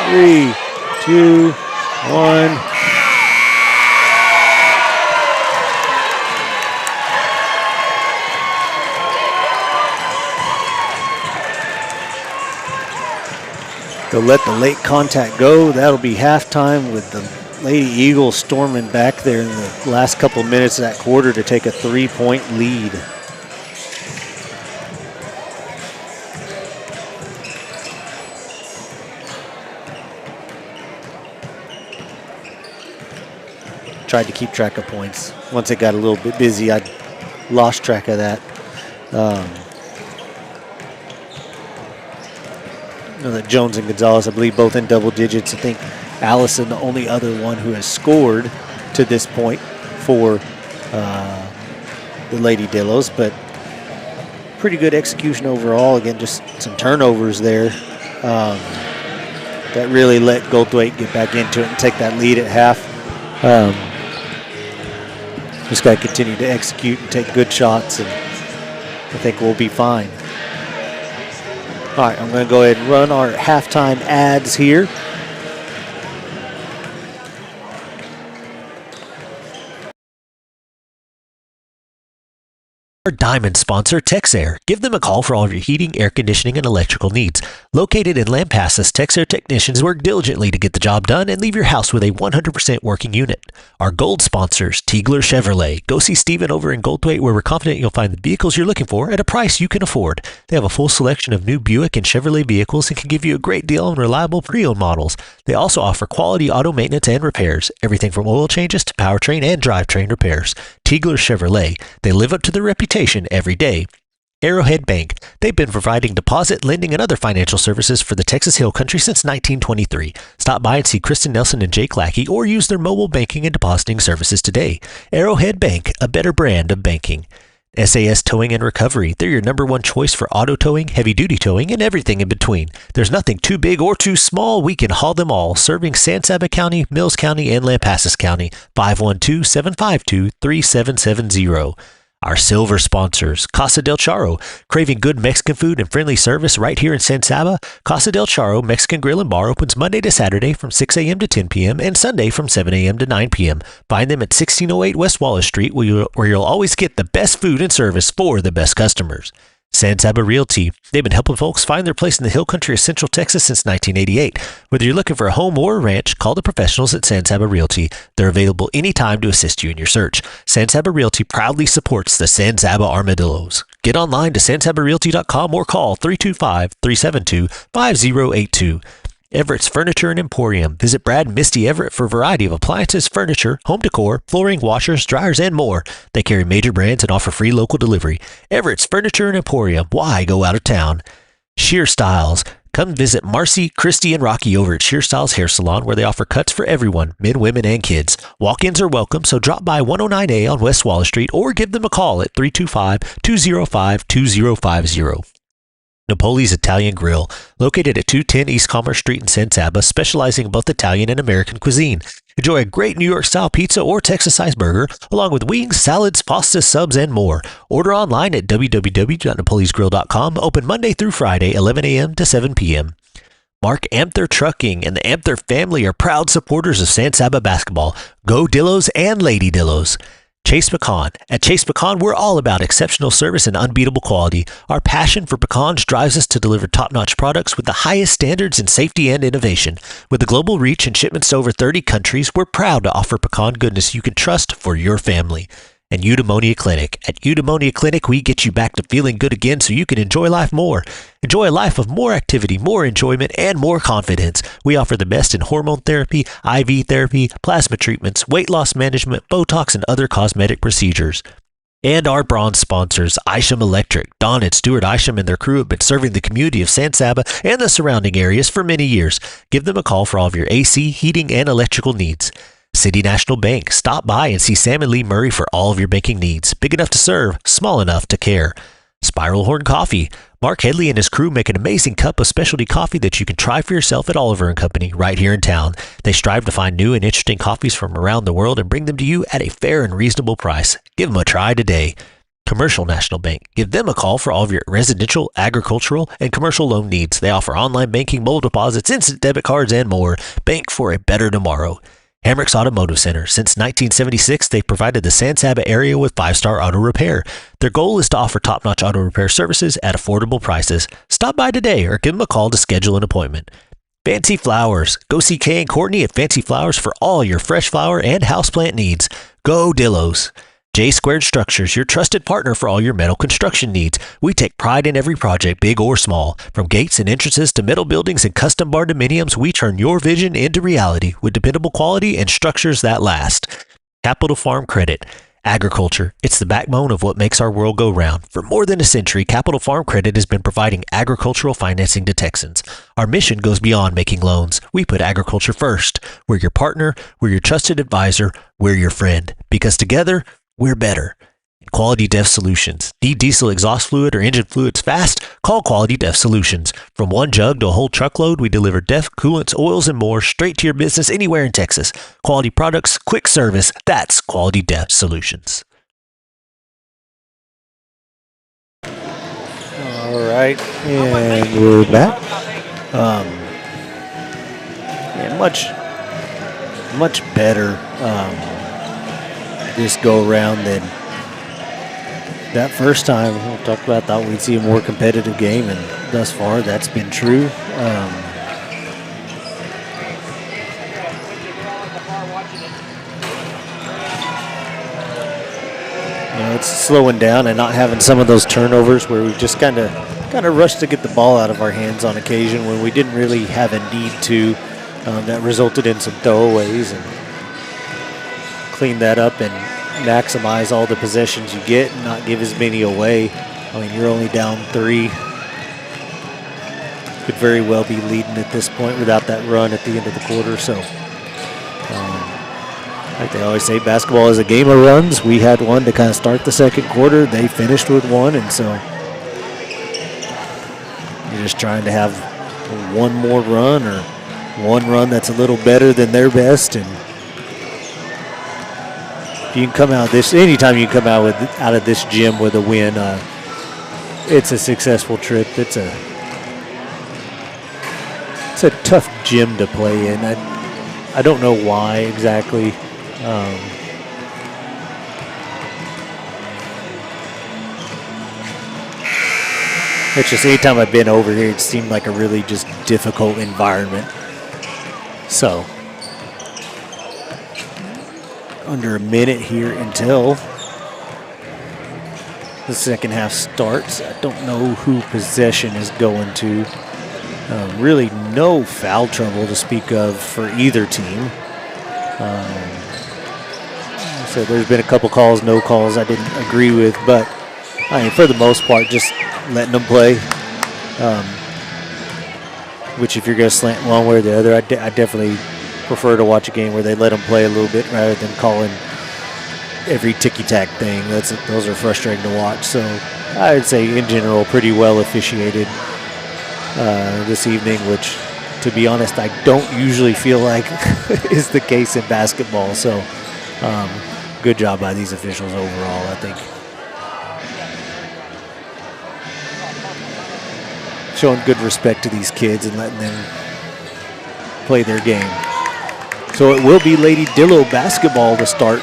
3, 2, 1. They'll let the late contact go. That'll be halftime with the Lady Eagles storming back there in the last couple minutes of that quarter to take a 3-point lead. Tried to keep track of points. Once it got a little bit busy, I lost track of that. I know that Jones and Gonzalez, I believe, both in double digits. I think Allison, the only other one who has scored to this point for the Lady Dillos, but pretty good execution overall. Again, just some turnovers there that really let Goldthwaite get back into it and take that lead at half. Just got to continue to execute and take good shots, and I think we'll be fine. All right, I'm going to go ahead and run our halftime ads here. Our diamond sponsor, Texair. Give them a call for all of your heating, air conditioning, and electrical needs. Located in Lampasas, Texair technicians work diligently to get the job done and leave your house with a 100% working unit. Our gold sponsors, Tiegler Chevrolet. Go see Steven over in Goldthwaite, where we're confident you'll find the vehicles you're looking for at a price you can afford. They have a full selection of new Buick and Chevrolet vehicles and can give you a great deal on reliable pre-owned models. They also offer quality auto maintenance and repairs, everything from oil changes to powertrain and drivetrain repairs. Tiegler Chevrolet. They live up to their reputation every day. Arrowhead Bank. They've been providing deposit, lending, and other financial services for the Texas Hill Country since 1923. Stop by and see Kristen Nelson and Jake Lackey, or use their mobile banking and depositing services today. Arrowhead Bank, a better brand of banking. SAS Towing and Recovery. They're your number one choice for auto towing, heavy-duty towing, and everything in between. There's nothing too big or too small. We can haul them all. Serving San Saba County, Mills County, and Lampasas County. 512-752-3770. Our silver sponsors, Casa del Charro. Craving good Mexican food and friendly service right here in San Saba? Casa del Charro Mexican Grill and Bar opens Monday to Saturday from 6 a.m. to 10 p.m. and Sunday from 7 a.m. to 9 p.m. Find them at 1608 West Wallace Street, where you'll always get the best food and service for the best customers. San Saba Realty. They've been helping folks find their place in the hill country of Central Texas since 1988. Whether you're looking for a home or a ranch, call the professionals at San Saba Realty. They're available anytime to assist you in your search. San Saba Realty proudly supports the San Saba Armadillos. Get online to sansabarealty.com or call 325-372-5082. Everett's Furniture and Emporium. Visit Brad and Misty Everett for a variety of appliances, furniture, home decor, flooring, washers, dryers, and more. They carry major brands and offer free local delivery. Everett's Furniture and Emporium. Why go out of town? Shear Styles. Come visit Marcy, Christy, and Rocky over at Shear Styles Hair Salon, where they offer cuts for everyone, men, women, and kids. Walk-ins are welcome, so drop by 109A on West Wallace Street or give them a call at 325-205-2050. Napoli's Italian Grill, located at 210 East Commerce Street in San Saba, specializing in both Italian and American cuisine. Enjoy a great New York-style pizza or Texas-sized burger, along with wings, salads, pastas, subs, and more. Order online at www.napolisgrill.com, open Monday through Friday, 11 a.m. to 7 p.m. Mark Amther Trucking and the Amther family are proud supporters of San Saba basketball. Go Dillos and Lady Dillos. Chase Pecan. At Chase Pecan, we're all about exceptional service and unbeatable quality. Our passion for pecans drives us to deliver top-notch products with the highest standards in safety and innovation. With a global reach and shipments to over 30 countries, we're proud to offer pecan goodness you can trust for your family. And Eudaimonia Clinic. At Eudaimonia Clinic, we get you back to feeling good again so you can enjoy life more. Enjoy a life of more activity, more enjoyment, and more confidence. We offer the best in hormone therapy, IV therapy, plasma treatments, weight loss management, Botox, and other cosmetic procedures. And our bronze sponsors, Isham Electric. Don and Stuart Isham and their crew have been serving the community of San Saba and the surrounding areas for many years. Give them a call for all of your AC, heating, and electrical needs. City National Bank. Stop by and see Sam and Lee Murray for all of your banking needs. Big enough to serve, small enough to care. Spiral Horn Coffee. Mark Headley and his crew make an amazing cup of specialty coffee that you can try for yourself at Oliver & Company right here in town. They strive to find new and interesting coffees from around the world and bring them to you at a fair and reasonable price. Give them a try today. Commercial National Bank. Give them a call for all of your residential, agricultural, and commercial loan needs. They offer online banking, mobile deposits, instant debit cards, and more. Bank for a better tomorrow. Hamrick's Automotive Center. Since 1976, they've provided the San Saba area with 5-star auto repair. Their goal is to offer top-notch auto repair services at affordable prices. Stop by today or give them a call to schedule an appointment. Fancy Flowers. Go see Kay and Courtney at Fancy Flowers for all your fresh flower and houseplant needs. Go Dillos. J Squared Structures, your trusted partner for all your metal construction needs. We take pride in every project, big or small. From gates and entrances to metal buildings and custom barndominiums, we turn your vision into reality with dependable quality and structures that last. Capital Farm Credit. Agriculture. It's the backbone of what makes our world go round. For more than a century, Capital Farm Credit has been providing agricultural financing to Texans. Our mission goes beyond making loans. We put agriculture first. We're your partner. We're your trusted advisor. We're your friend. Because together, we're better. Quality Def Solutions. Need diesel exhaust fluid or engine fluids fast? Call Quality Def Solutions. From one jug to a whole truckload, we deliver DEF, coolants, oils, and more straight to your business anywhere in Texas. Quality products, quick service. That's Quality Def Solutions. All right, and we're back. Yeah, much better this go around than that first time. We'll talk about, thought we'd see a more competitive game, and thus far that's been true. It's slowing down and not having some of those turnovers where we just kind of rushed to get the ball out of our hands on occasion when we didn't really have a need to. That resulted in some throwaways, and clean that up and maximize all the possessions you get and not give as many away. I mean, you're only down 3. Could very well be leading at this point without that run at the end of the quarter. So Like they always say, basketball is a game of runs. We had one to kind of start the second quarter. They finished with one, and so you're just trying to have one more run or one run that's a little better than their best. And if you can come out anytime you can come out of this gym with a win, it's a successful trip. It's a tough gym to play in. I don't know why exactly. It's just anytime I've been over here, it seemed like a really just difficult environment. So, under a minute here until the second half starts. I don't know who possession is going to. Really no foul trouble to speak of for either team. So there's been a couple calls, no calls I didn't agree with, but I mean, for the most part, just letting them play. Which if you're going to slant one way or the other, I definitely prefer to watch a game where they let them play a little bit rather than calling every ticky-tack thing. Those are frustrating to watch. So I would say in general, pretty well officiated this evening, which to be honest, I don't usually feel like is the case in basketball. So good job by these officials overall, I think. Showing good respect to these kids and letting them play their game. So it will be Lady Dillo basketball to start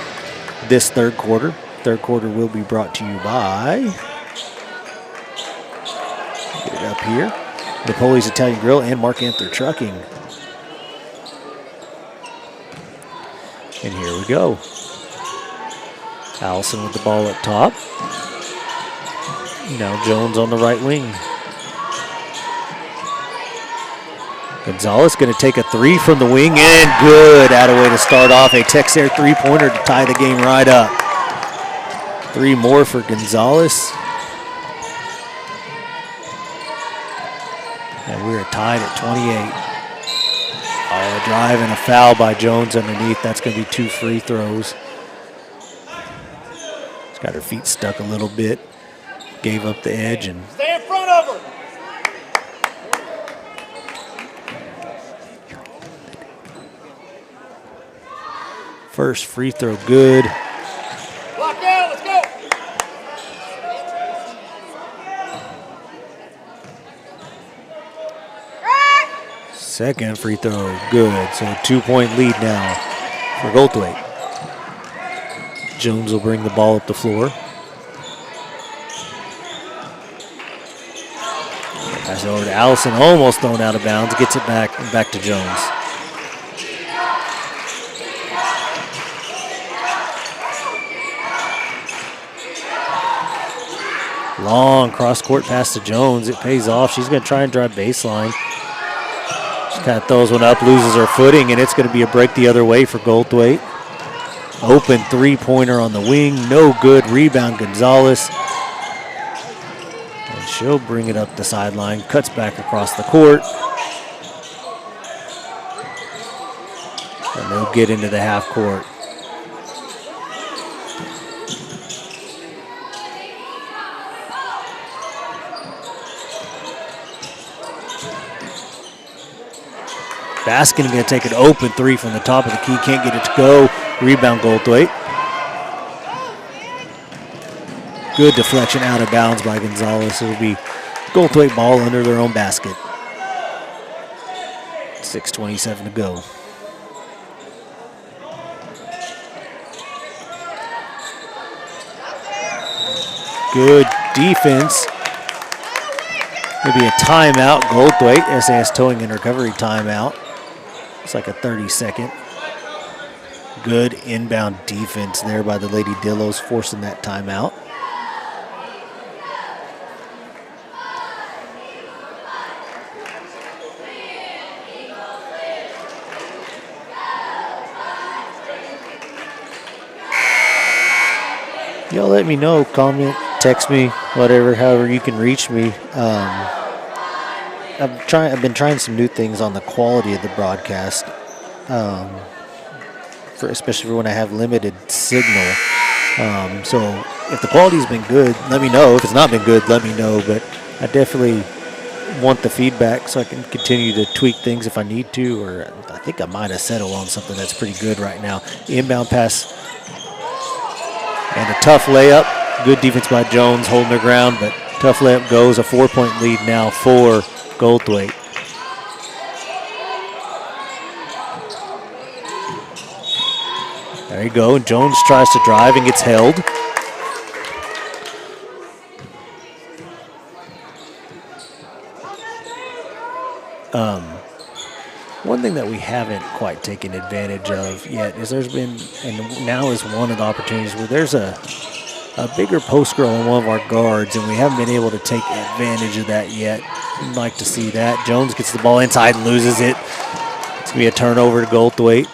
this third quarter. Third quarter will be brought to you by, get it up here, Napoli's Italian Grill and Mark Anther Trucking. And here we go. Allison with the ball up top. Now Jones on the right wing. Gonzalez going to take a three from the wing, and good. Attaway to start off. A Texair three-pointer to tie the game right up. Three more for Gonzalez. And we're tied at 28. Oh, a drive and a foul by Jones underneath. That's going to be 2 free throws. She's got her feet stuck a little bit. Gave up the edge and Stay in front of her. first free throw good. Lock down, let's go. Second free throw good. So a 2-point lead now for Goldthwaite. Jones will bring the ball up the floor. Pass it over to Allison, almost thrown out of bounds. Gets it back to Jones. Long cross-court pass to Jones. It pays off. She's going to try and drive baseline. She kind of throws one up, loses her footing, and it's going to be a break the other way for Goldthwaite. Open three-pointer on the wing. No good. Rebound Gonzalez. And she'll bring it up the sideline. Cuts back across the court. And they'll get into the half court. Baskin going to take an open three from the top of the key. Can't get it to go. Rebound Goldthwaite. Good deflection out of bounds by Gonzalez. It'll be Goldthwaite ball under their own basket. 6:27 to go. Good defense. Maybe a timeout. Goldthwaite, SAS towing and recovery timeout. It's like a 30-second. Good inbound defense there by the Lady Dillos, forcing that timeout. Y'all let me know, comment, text me, whatever, however you can reach me. I've been trying some new things on the quality of the broadcast. especially for when I have limited signal. So if the quality's been good, let me know. If it's not been good, let me know. But I definitely want the feedback so I can continue to tweak things if I need to, or I think I might have settled on something that's pretty good right now. Inbound pass and a tough layup. Good defense by Jones holding their ground, but tough layup goes. A 4-point lead now for Goldthwaite. There you go. Jones tries to drive and gets held. One thing that we haven't quite taken advantage of yet is there's been, and now is one of the opportunities where there's a bigger post girl on one of our guards, and we haven't been able to take advantage of that yet. I'd like to see that. Jones gets the ball inside and loses it. It's going to be a turnover to Goldthwaite.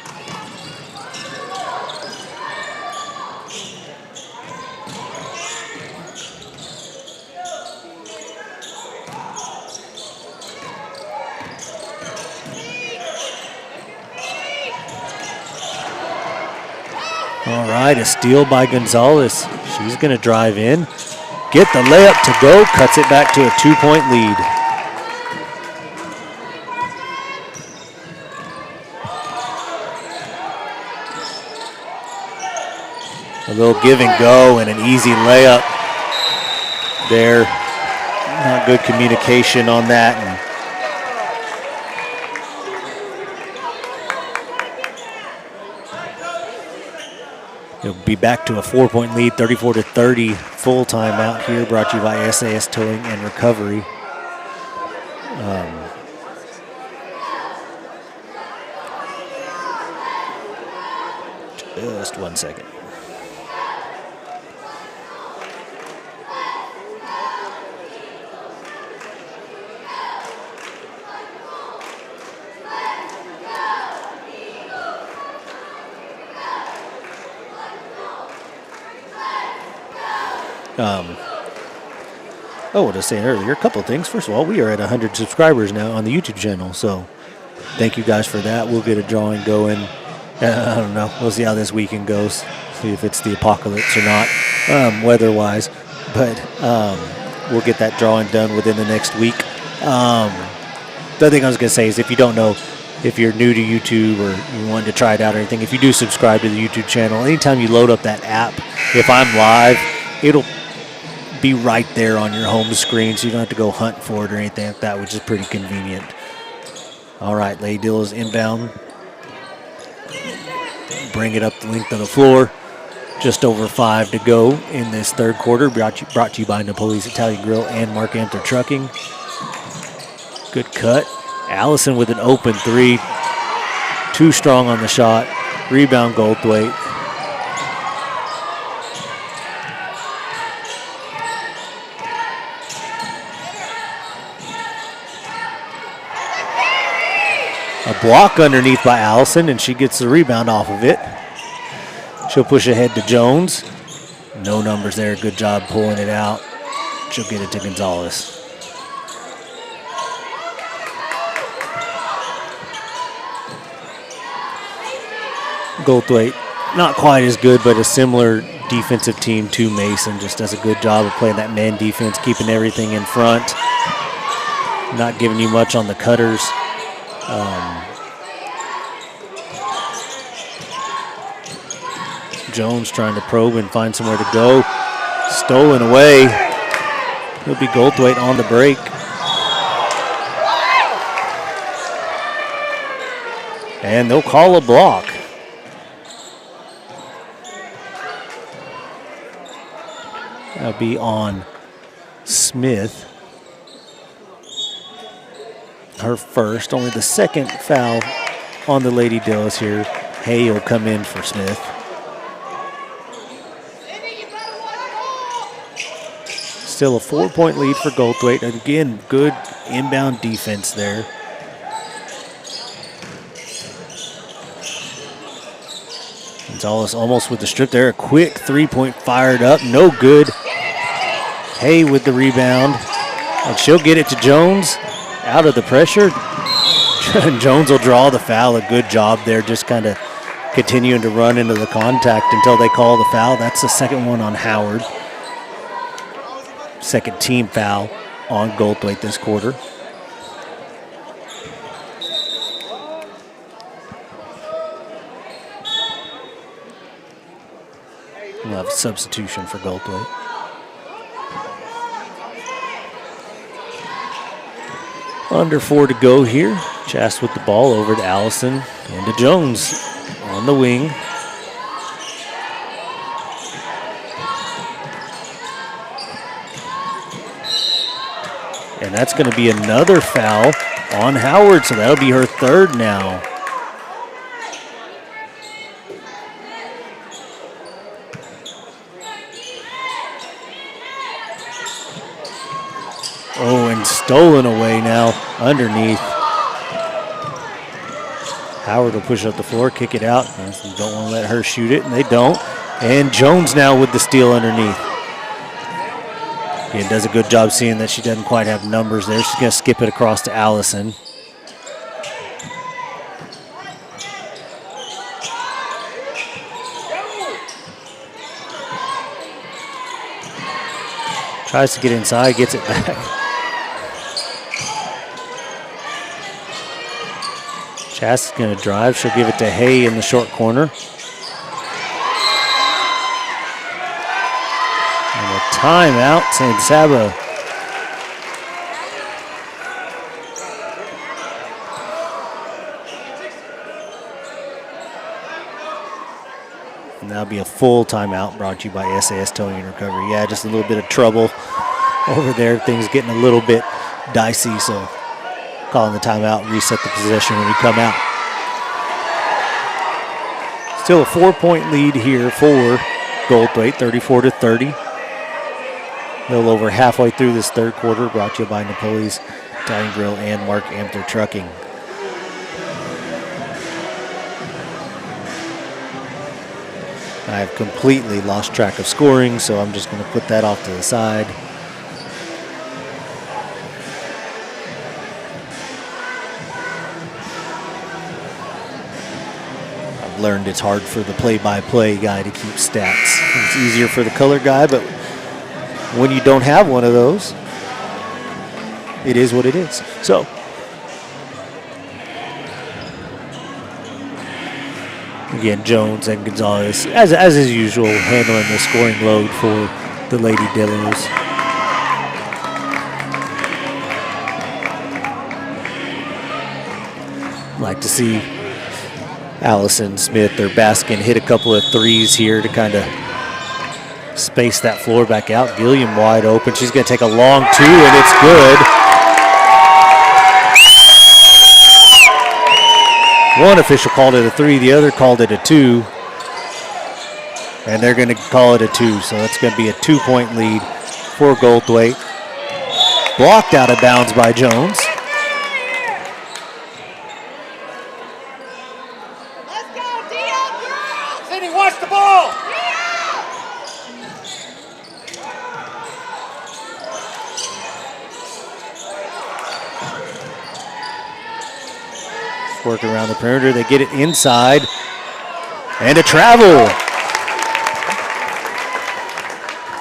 All right, a steal by Gonzalez. She's going to drive in, get the layup to go, cuts it back to a 2-point lead. A little give and go and an easy layup there. Not good communication on that. And it'll be back to a 4-point lead, 34-30, full timeout here, brought to you by SAS Towing and Recovery. Just 1 second. I was saying earlier, a couple of things. First of all, we are at 100 subscribers now on the YouTube channel, so thank you guys for that. We'll get a drawing going. I don't know. We'll see how this weekend goes, see if it's the apocalypse or not, weather-wise. But we'll get that drawing done within the next week. The other thing I was going to say is if you don't know, if you're new to YouTube or you want to try it out or anything, if you do subscribe to the YouTube channel, anytime you load up that app, if I'm live, it'll be right there on your home screen, so you don't have to go hunt for it or anything like that, which is pretty convenient. All right, Lady Dillos inbound. Bring it up the length of the floor. Just over 5 to go in this third quarter. Brought to you by Napoli's Italian Grill and Mark Anther Trucking. Good cut. Allison with an open three. Too strong on the shot. Rebound Goldthwaite. A block underneath by Allison, and she gets the rebound off of it. She'll push ahead to Jones. No numbers there. Good job pulling it out. She'll get it to Gonzalez. Goldthwaite, not quite as good, but a similar defensive team to Mason. Just does a good job of playing that man defense, keeping everything in front. Not giving you much on the cutters. Jones trying to probe and find somewhere to go. Stolen away. It'll be Goldthwaite on the break. And they'll call a block. That'll be on Smith. Her first, only the second foul on the Lady Dillos here. Hay will come in for Smith. Still a 4-point lead for Goldthwaite. Again, good inbound defense there. Gonzalez almost with the strip there. A quick 3-point fired up. No good. Hay with the rebound. And she'll get it to Jones. Out of the pressure. Jones will draw the foul. A good job there. Just kind of continuing to run into the contact until they call the foul. That's the second one on Howard. Second team foul on Goldthwaite this quarter. We'll have a substitution for Goldthwaite. Under 4 to go here. Chast with the ball over to Allison and to Jones on the wing. And that's going to be another foul on Howard, so that'll be her third now. Oh, and stolen away now underneath. Howard will push up the floor, kick it out. Don't want to let her shoot it, and they don't. And Jones now with the steal underneath. Again, does a good job seeing that she doesn't quite have numbers there. She's going to skip it across to Allison. Tries to get inside, gets it back. Chast is going to drive. She'll give it to Hay in the short corner. And a timeout, San Saba. And that'll be a full timeout brought to you by SAS Towing and Recovery. Yeah, just a little bit of trouble over there. Things getting a little bit dicey, so calling the timeout, reset the possession when we come out. Still a 4-point lead here for Goldthwaite, 34-30. A little over halfway through this third quarter, brought to you by Napoli's Italian Grill and Mark Amther Trucking. I have completely lost track of scoring, so I'm just going to put that off to the side. I've learned it's hard for the play-by-play guy to keep stats. It's easier for the color guy, but when you don't have one of those, it is what it is. So, again, Jones and Gonzalez, as is usual, handling the scoring load for the Lady Dillos. Like to see Allison Smith or Baskin hit a couple of threes here to kind of space that floor back out. Gilliam wide open. She's going to take a long two, and it's good. One official called it a 3, the other called it a 2. And they're going to call it a 2, so that's going to be a 2-point lead for Goldthwaite. Blocked out of bounds by Jones. Let's go, Dillos, girls! Sydney, watch the ball! Working around the perimeter, they get it inside, and a travel.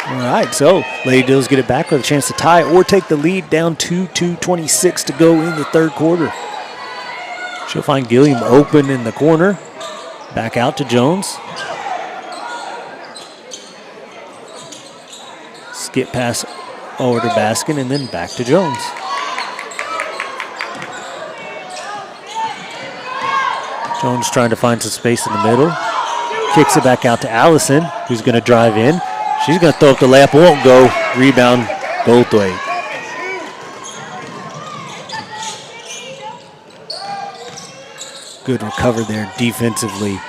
All right, so Lady Dills get it back with a chance to tie or take the lead down to 2:26 to go in the third quarter. She'll find Gilliam open in the corner. Back out to Jones. Skip pass over to Baskin and then back to Jones. Jones trying to find some space in the middle. Kicks it back out to Allison, who's going to drive in. She's going to throw up the layup, won't go. Rebound, Goldthwaite. Good recover there defensively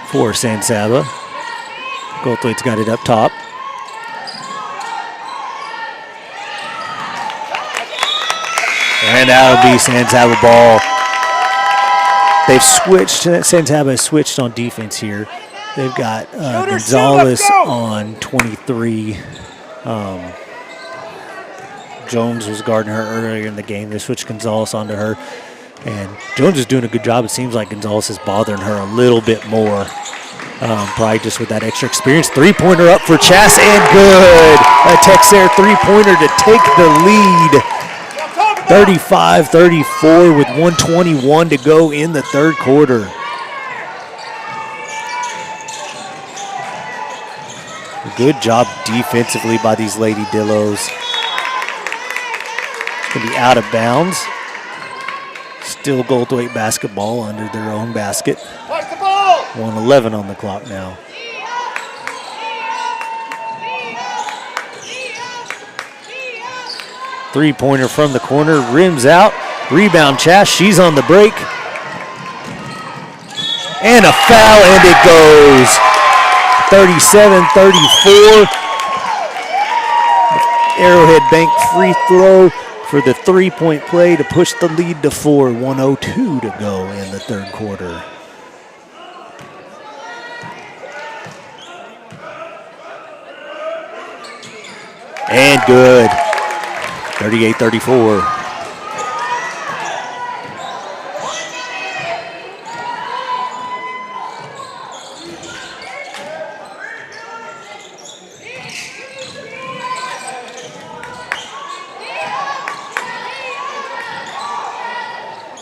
for San Saba. Goldthwaite's got it up top. And that'll be San Saba ball. They've switched. San Saba has switched on defense here. They've got Gonzalez on 23. Jones was guarding her earlier in the game. They switched Gonzalez onto her. And Jones is doing a good job. It seems like Gonzalez is bothering her a little bit more. Probably just with that extra experience. Three-pointer up for Chass, and good. A Texair three-pointer to take the lead. 35-34 with 1:21 to go in the third quarter. Good job defensively by these Lady Dillos. It's going to be out of bounds. Still Goldthwaite basketball under their own basket. 1:11 on the clock now. Three-pointer from the corner, rims out. Rebound Chass, she's on the break. And a foul, and it goes. 37-34. Arrowhead Bank free throw for the three-point play to push the lead to 4. 1:02 to go in the third quarter. And good. 38-34.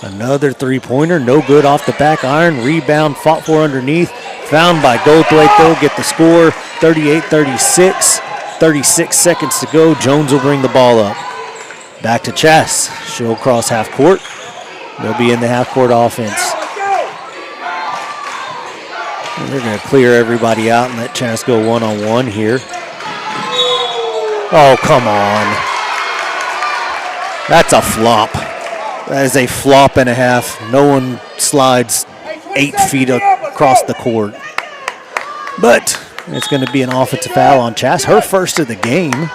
Another three-pointer, no good off the back iron. Rebound fought for underneath. Found by Goldthwaite, though, get the score. 38-36. 36 seconds to go. Jones will bring the ball up. Back to Chass. She'll cross half court. They'll be in the half court offense. And they're going to clear everybody out and let Chass go one-on-one here. Oh, come on. That's a flop. That is a flop and a half. No one slides 8 feet across the court. But it's going to be an offensive foul on Chass. Her first of the game.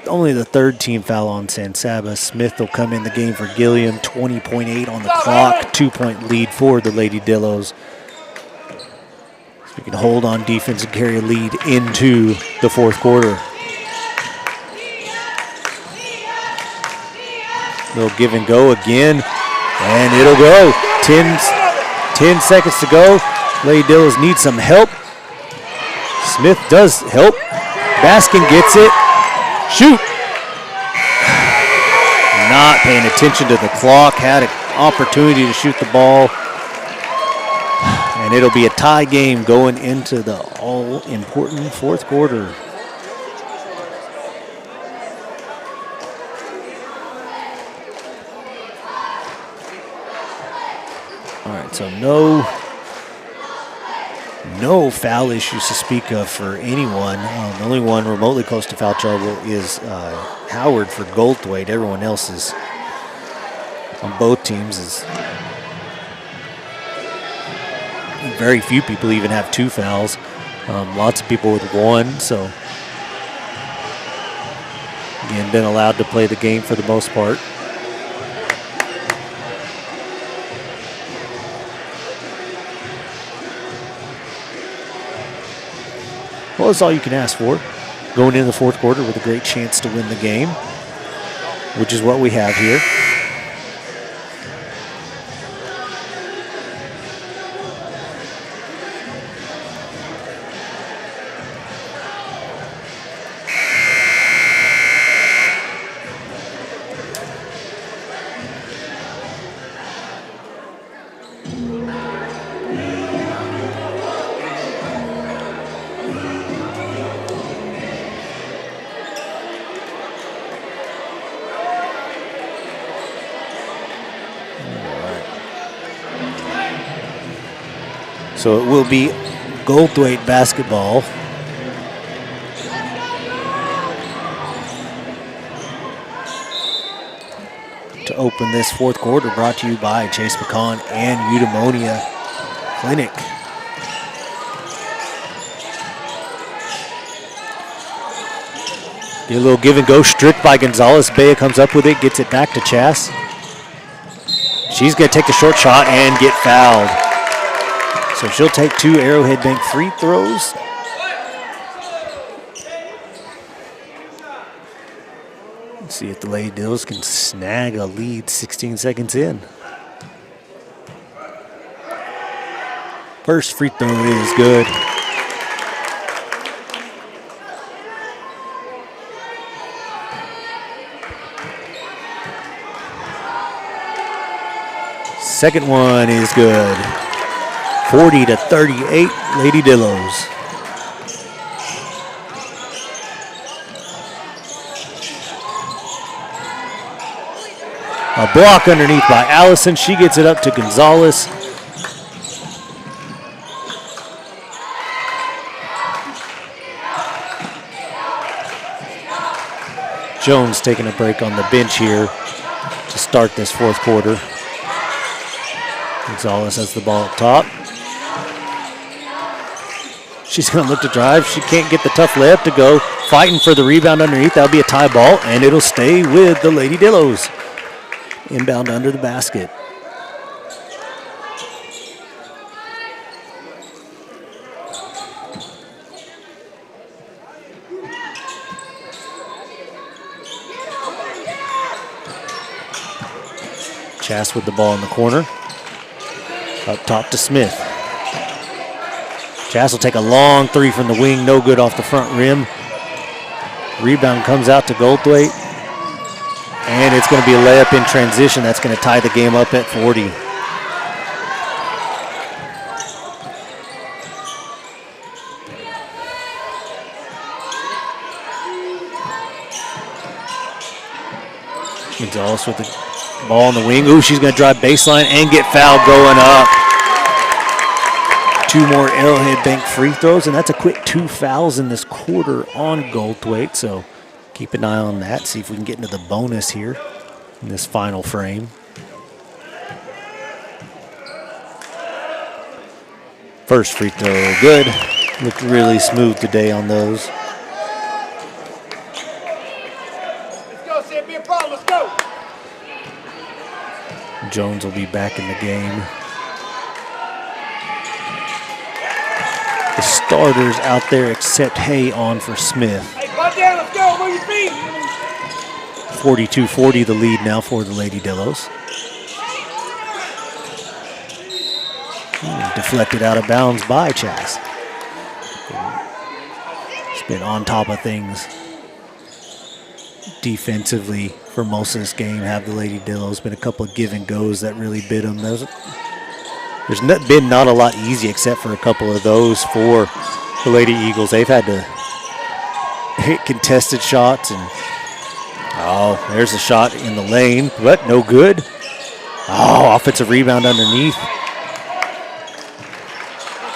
Only the third team foul on San Saba. Smith will come in the game for Gilliam. 20.8 on the clock. 2-point lead for the Lady Dillos. So we can hold on defense and carry a lead into the fourth quarter. Little give and go again. And it'll go. 10 seconds to go. Lady Dillos need some help. Smith does help. Baskin gets it. Shoot. Not paying attention to the clock. Had an opportunity to shoot the ball. And it'll be a tie game going into the all-important fourth quarter. All right, so no foul issues to speak of for anyone. The only one remotely close to foul trouble is Howard for Goldthwaite. Everyone else is on both teams is very few people even have 2 fouls. Lots of people with 1. So again, been allowed to play the game for the most part. Well, that's all you can ask for. Going into the fourth quarter with a great chance to win the game, which is what we have here. So it will be Goldthwaite basketball. To open this fourth quarter, brought to you by Chase McCon and Eudaimonia Clinic. Get a little give and go, stripped by Gonzalez. Bea comes up with it, gets it back to Chass. She's going to take the short shot and get fouled. So she'll take 2 Arrowhead Bank free throws. See if the Lady Dillos can snag a lead 16 seconds in. First free throw is good. Second one is good. 40-38, Lady Dillos. A block underneath by Allison. She gets it up to Gonzalez. Jones taking a break on the bench here to start this fourth quarter. Gonzalez has the ball up top. She's going to look to drive. She can't get the tough layup to go. Fighting for the rebound underneath. That'll be a tie ball, and it'll stay with the Lady Dillos. Inbound under the basket. Chass with the ball in the corner. Up top to Smith. Chass will take a long three from the wing. No good off the front rim. Rebound comes out to Goldthwaite. And it's going to be a layup in transition. That's going to tie the game up at 40. Gonzalez with the ball on the wing. Ooh, she's going to drive baseline and get fouled going up. Two more Arrowhead Bank free throws, and that's a quick 2 fouls in this quarter on Goldthwaite. So keep an eye on that. See if we can get into the bonus here in this final frame. First free throw, good. Looked really smooth today on those. Let's go, see it be a problem. Let's go. Jones will be back in the game. The starters out there except Hay on for Smith. Hey, butt down. Let's go. Move your feet. 42-40 the lead now for the Lady Dillos. Deflected out of bounds by Chass. He's been on top of things defensively for most of this game. Have the Lady Dillos. Been a couple of give and goes that really bit them. There's been not a lot easy except for a couple of those for the Lady Eagles. They've had to hit contested shots, and oh, there's a shot in the lane, but no good. Oh, offensive rebound underneath.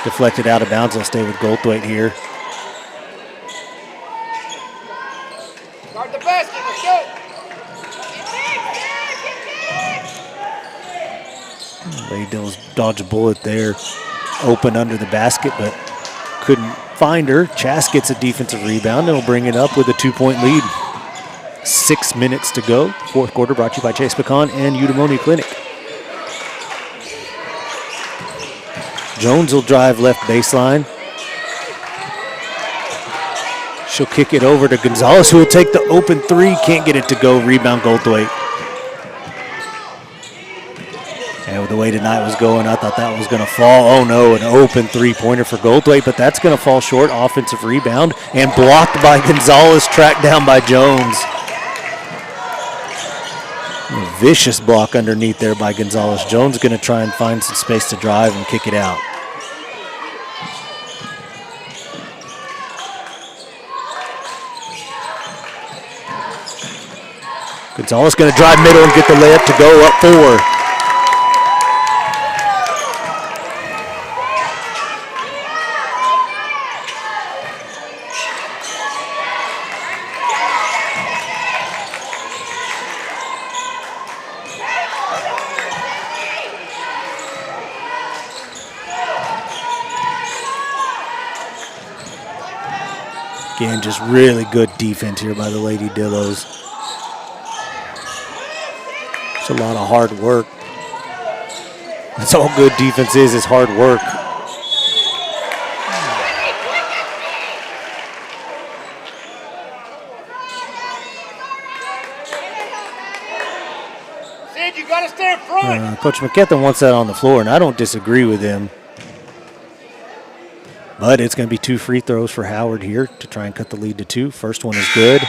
Deflected out of bounds. They'll stay with Goldthwaite here. Guard the basket. Let's go. Lady Dillos dodged a bullet there. Open under the basket, but couldn't find her. Chass gets a defensive rebound and will bring it up with a 2-point lead. 6 minutes to go. Fourth quarter brought to you by Chase Pecan and Eudaimonia Clinic. Jones will drive left baseline. She'll kick it over to Gonzalez, who will take the open three. Can't get it to go. Rebound Goldthwaite. And with the way tonight was going, I thought that was going to fall. Oh no, an open three-pointer for Goldthwaite, but that's going to fall short. Offensive rebound and blocked by Gonzalez, tracked down by Jones. A vicious block underneath there by Gonzalez. Jones going to try and find some space to drive and kick it out. Gonzalez going to drive middle and get the layup to go up 4. Again, just really good defense here by the Lady Dillos. It's a lot of hard work. That's all good defense is hard work. You got to stay in front. Coach McKethan wants that on the floor, and I don't disagree with him. But it's going to be 2 free throws for Howard here to try and cut the lead to 2. First one is good.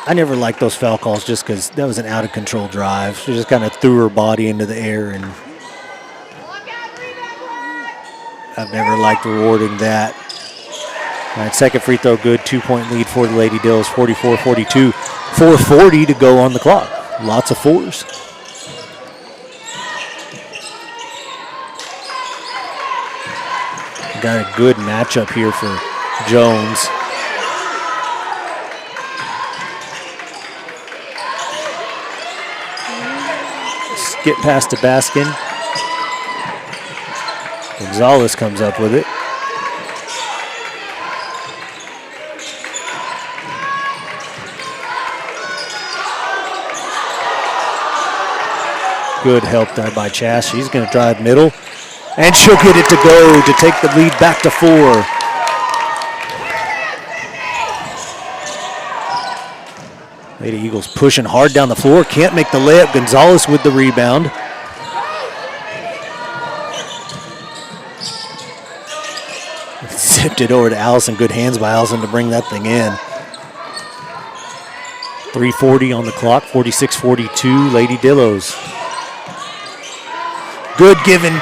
I never liked those foul calls just because that was an out-of-control drive. She just kind of threw her body into the air, and I've never liked rewarding that. All right, second free throw good. 2-point lead for the Lady Dillos, 44-42. 4:40 to go on the clock. Lots of fours. Got a good matchup here for Jones. Skip past to Baskin. Gonzalez comes up with it. Good help there by Chas. She's going to drive middle, and she'll get it to go to take the lead back to 4. Lady Eagles pushing hard down the floor. Can't make the layup. Gonzalez with the rebound. Zipped it over to Allison. Good hands by Allison to bring that thing in. 3:40 on the clock. 46-42. Lady Dillos. Good given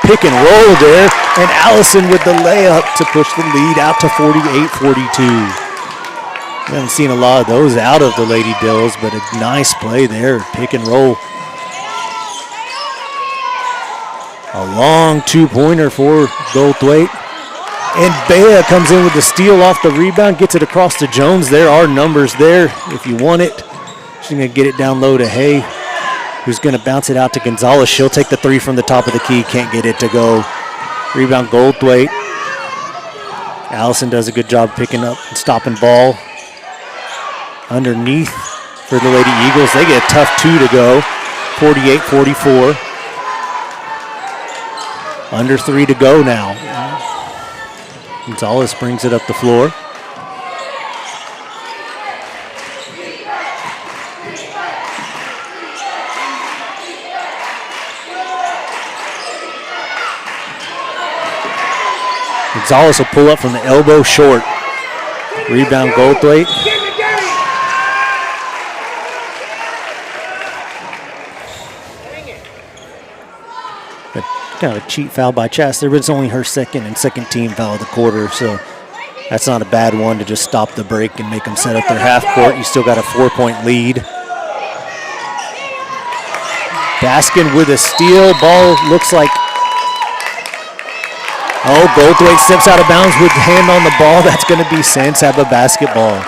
pick and roll there. And Allison with the layup to push the lead out to 48-42. We haven't seen a lot of those out of the Lady Dillos, but a nice play there. Pick and roll. A long 2-pointer for Goldthwaite. And Bea comes in with the steal off the rebound, gets it across to Jones. There are numbers there if you want it. She's going to get it down low to Hay, who's going to bounce it out to Gonzalez. She'll take the 3 from the top of the key. Can't get it to go. Rebound Goldthwaite. Allison does a good job picking up and stopping ball. Underneath for the Lady Eagles. They get a tough 2 to go. 48-44. Under 3 to go now. Gonzalez brings it up the floor. Gonzalez will pull up from the elbow short. Rebound Goldthwaite. Kind of a cheap foul by Chas there, but it's only her second team foul of the quarter, so that's not a bad one to just stop the break and make them set up their half court. You still got a 4-point lead. Baskin with a steal. Ball looks like, oh, Goldthwaite steps out of bounds with hand on the ball. That's going to be Sansaba basketball.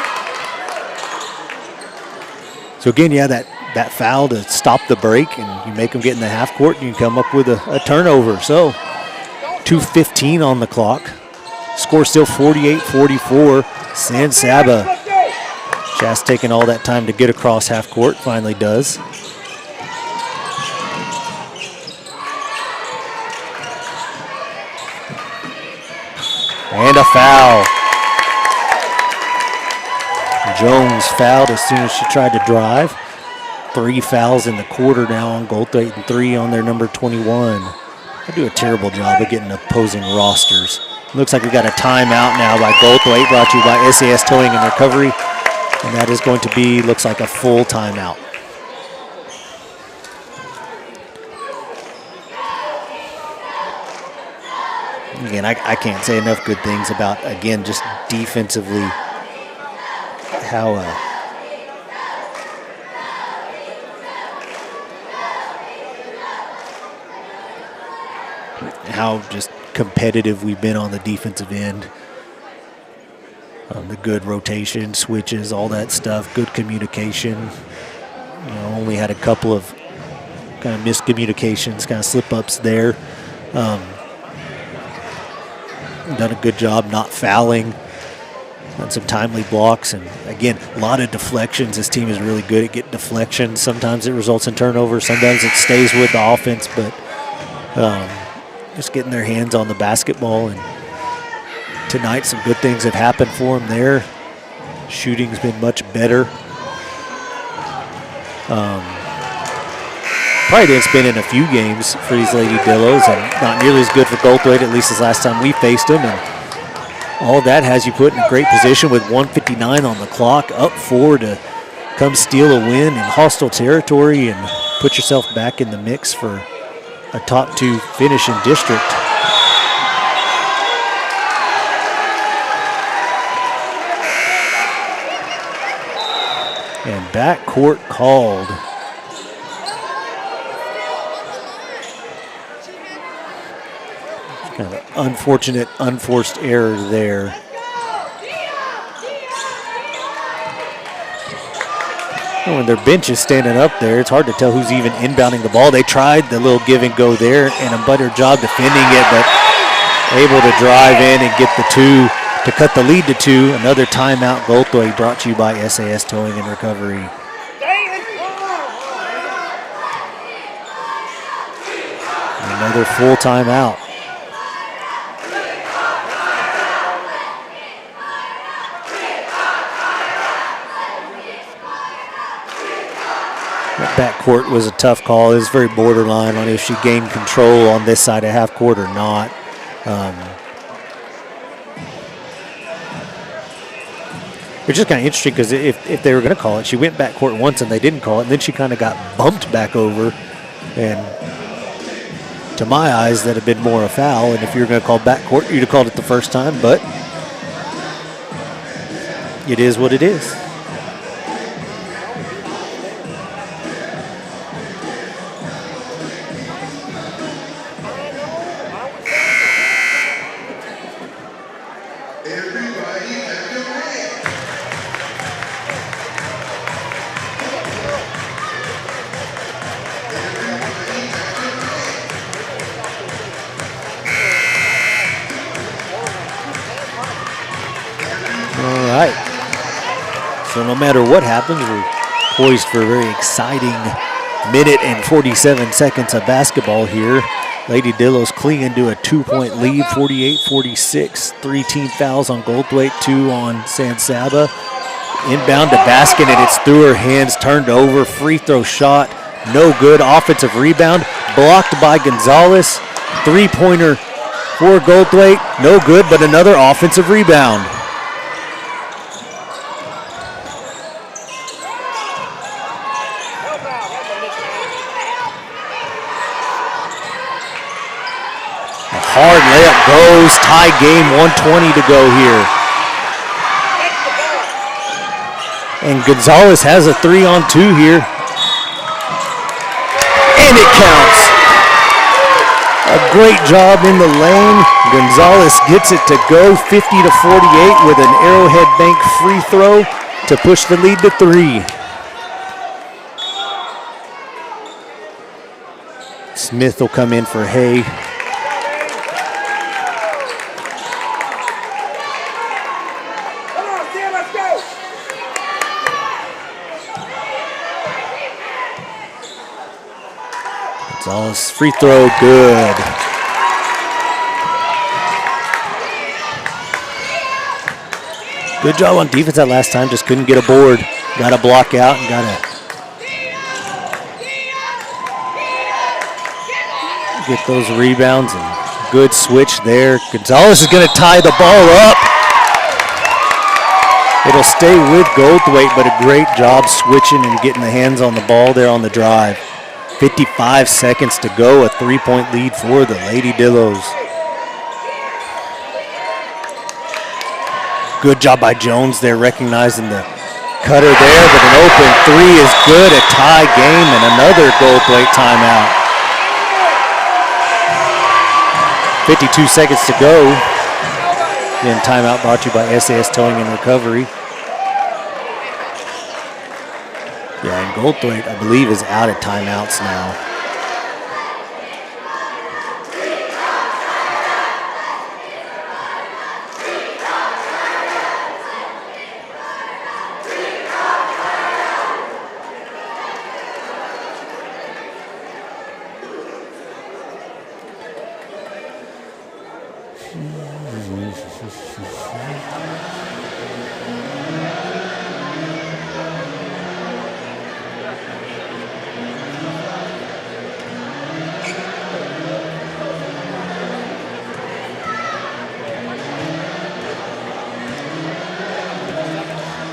So again, yeah, that foul to stop the break, and you make them get in the half court, and you come up with a turnover. So 2:15 on the clock. Score still 48-44. Sansaba. Chas taking all that time to get across half court, finally does. And a foul. Jones fouled as soon as she tried to drive. 3 fouls in the quarter now on Goldthwaite and 3 on their number 21. They do a terrible job of getting opposing rosters. Looks like we got a timeout now by Goldthwaite, brought to you by SAS Towing and Recovery. And that is going to be, looks like a full timeout. Again, I can't say enough good things about, again, just defensively how just competitive we've been on the defensive end. The good rotation, switches, all that stuff, good communication. You know, only had a couple of kind of miscommunications, kind of slip-ups there. Done a good job not fouling. On some timely blocks, and again, a lot of deflections. This team is really good at getting deflections. Sometimes it results in turnovers, sometimes it stays with the offense, but just getting their hands on the basketball. And tonight, some good things have happened for them there. Shooting's been much better. Probably didn't spin in a few games for these Lady Dillos, and not nearly as good for Goldthwaite, at least as last time we faced them. And all that has you put in a great position with 1:59 on the clock, up 4 to come steal a win in hostile territory and put yourself back in the mix for a top 2 finish in district. And backcourt called. Kind of an unfortunate, unforced error there. When their bench is standing up there, it's hard to tell who's even inbounding the ball. They tried the little give and go there, and a better job defending it, but able to drive in and get the 2 to cut the lead to 2. Another timeout, Goldthwaite, brought to you by SAS Towing and Recovery. Another full timeout. That backcourt was a tough call. It was very borderline on if she gained control on this side of half court or not. It's just kind of interesting because if they were going to call it, she went backcourt once and they didn't call it, and then she kind of got bumped back over. And to my eyes, that had been more a foul. And if you were going to call backcourt, you'd have called it the first time. But it is what it is. So no matter what happens, we're poised for a very exciting minute and 47 seconds of basketball here. Lady Dillos clinging to a 2-point lead, 48-46. 3 team fouls on Goldthwaite, 2 on San Saba. Inbound to basket, and it's through her hands, turned over. Free throw shot, no good. Offensive rebound, blocked by Gonzalez. 3-pointer for Goldthwaite, no good, but another offensive rebound. Hard layup goes, tie game, 1:20 to go here. And Gonzalez has a 3-on-2 here. And it counts. A great job in the lane. Gonzalez gets it to go 50-48 with an Arrowhead Bank free throw to push the lead to 3. Smith will come in for Hay. Gonzalez free throw, good. Good job on defense that last time, just couldn't get a board. Got to block out and got to get those rebounds, and good switch there. Gonzalez is going to tie the ball up. It'll stay with Goldthwaite, but a great job switching and getting the hands on the ball there on the drive. 55 seconds to go, a 3-point lead for the Lady Dillos. Good job by Jones there, recognizing the cutter there, but an open 3 is good, a tie game, and another Goldthwaite timeout. 52 seconds to go. Again, timeout brought to you by SAS Towing and Recovery. Yeah, and Goldthwaite, I believe, is out of timeouts now.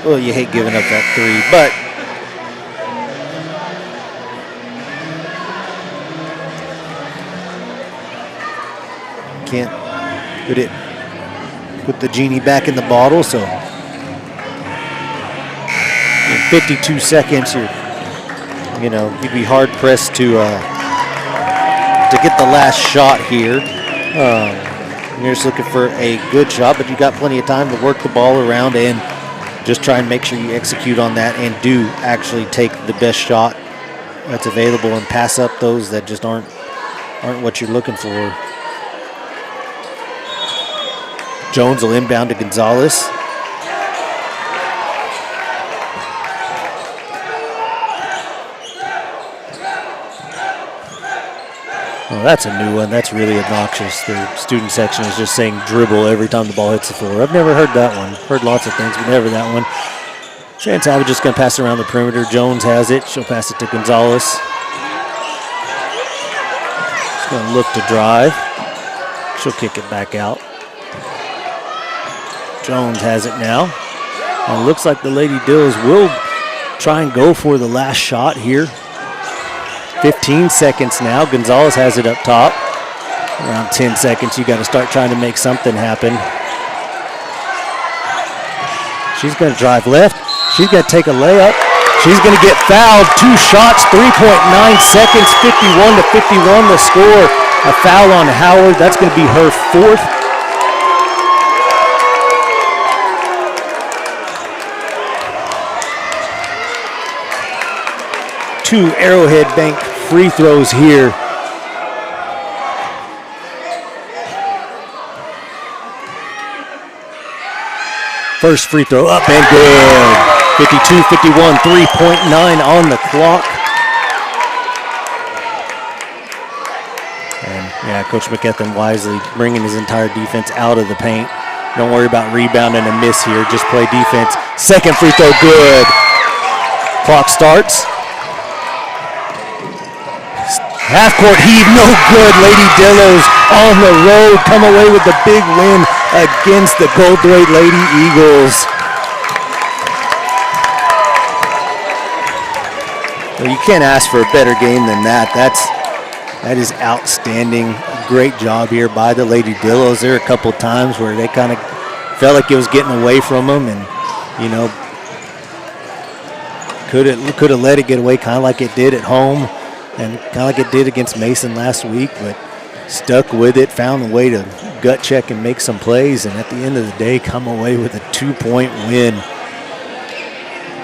Well, you hate giving up that 3, but can't put the genie back in the bottle. So in 52 seconds, you'd be hard pressed to get the last shot here. You're just looking for a good shot, but you got plenty of time to work the ball around and just try and make sure you execute on that and do actually take the best shot that's available and pass up those that just aren't what you're looking for. Jones will inbound to Gonzalez. Oh, that's a new one. That's really obnoxious. The student section is just saying dribble every time the ball hits the floor. I've never heard that one. Heard lots of things, but never that one. Shan Savage just going to pass it around the perimeter. Jones has it. She'll pass it to Gonzalez. She's going to look to drive. She'll kick it back out. Jones has it now. And it looks like the Lady Dillos will try and go for the last shot here. 15 seconds now. Gonzalez has it up top. Around 10 seconds, you got to start trying to make something happen. She's going to drive left. She's going to take a layup. She's going to get fouled. 2 shots, 3.9 seconds, 51-51 the score. A foul on Howard. That's going to be her 4th. Two Arrowhead Bank free throws here. First free throw up and good. 52-51, 3.9 on the clock. And yeah, Coach McKethan wisely bringing his entire defense out of the paint. Don't worry about rebounding a miss here. Just play defense. Second free throw, good. Clock starts. Half-court heave, no good. Lady Dillos on the road, come away with the big win against the Goldthwaite Lady Eagles. Well, you can't ask for a better game than that. That is outstanding. Great job here by the Lady Dillos. There were a couple times where they kind of felt like it was getting away from them, and could have let it get away, kind of like it did at home. And kind of like it did against Mason last week, but stuck with it, found a way to gut check and make some plays, and at the end of the day, come away with a 2-point win.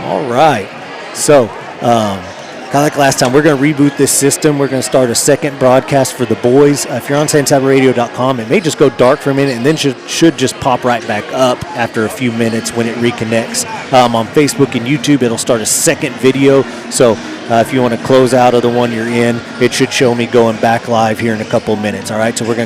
All right. So, kind of like last time, we're going to reboot this system. We're going to start a second broadcast for the boys. If you're on SanSabaRadio.com, it may just go dark for a minute and then should just pop right back up after a few minutes when it reconnects. On Facebook and YouTube, it'll start a second video. So if you want to close out of the one you're in, it should show me going back live here in a couple minutes. All right, so we're going to go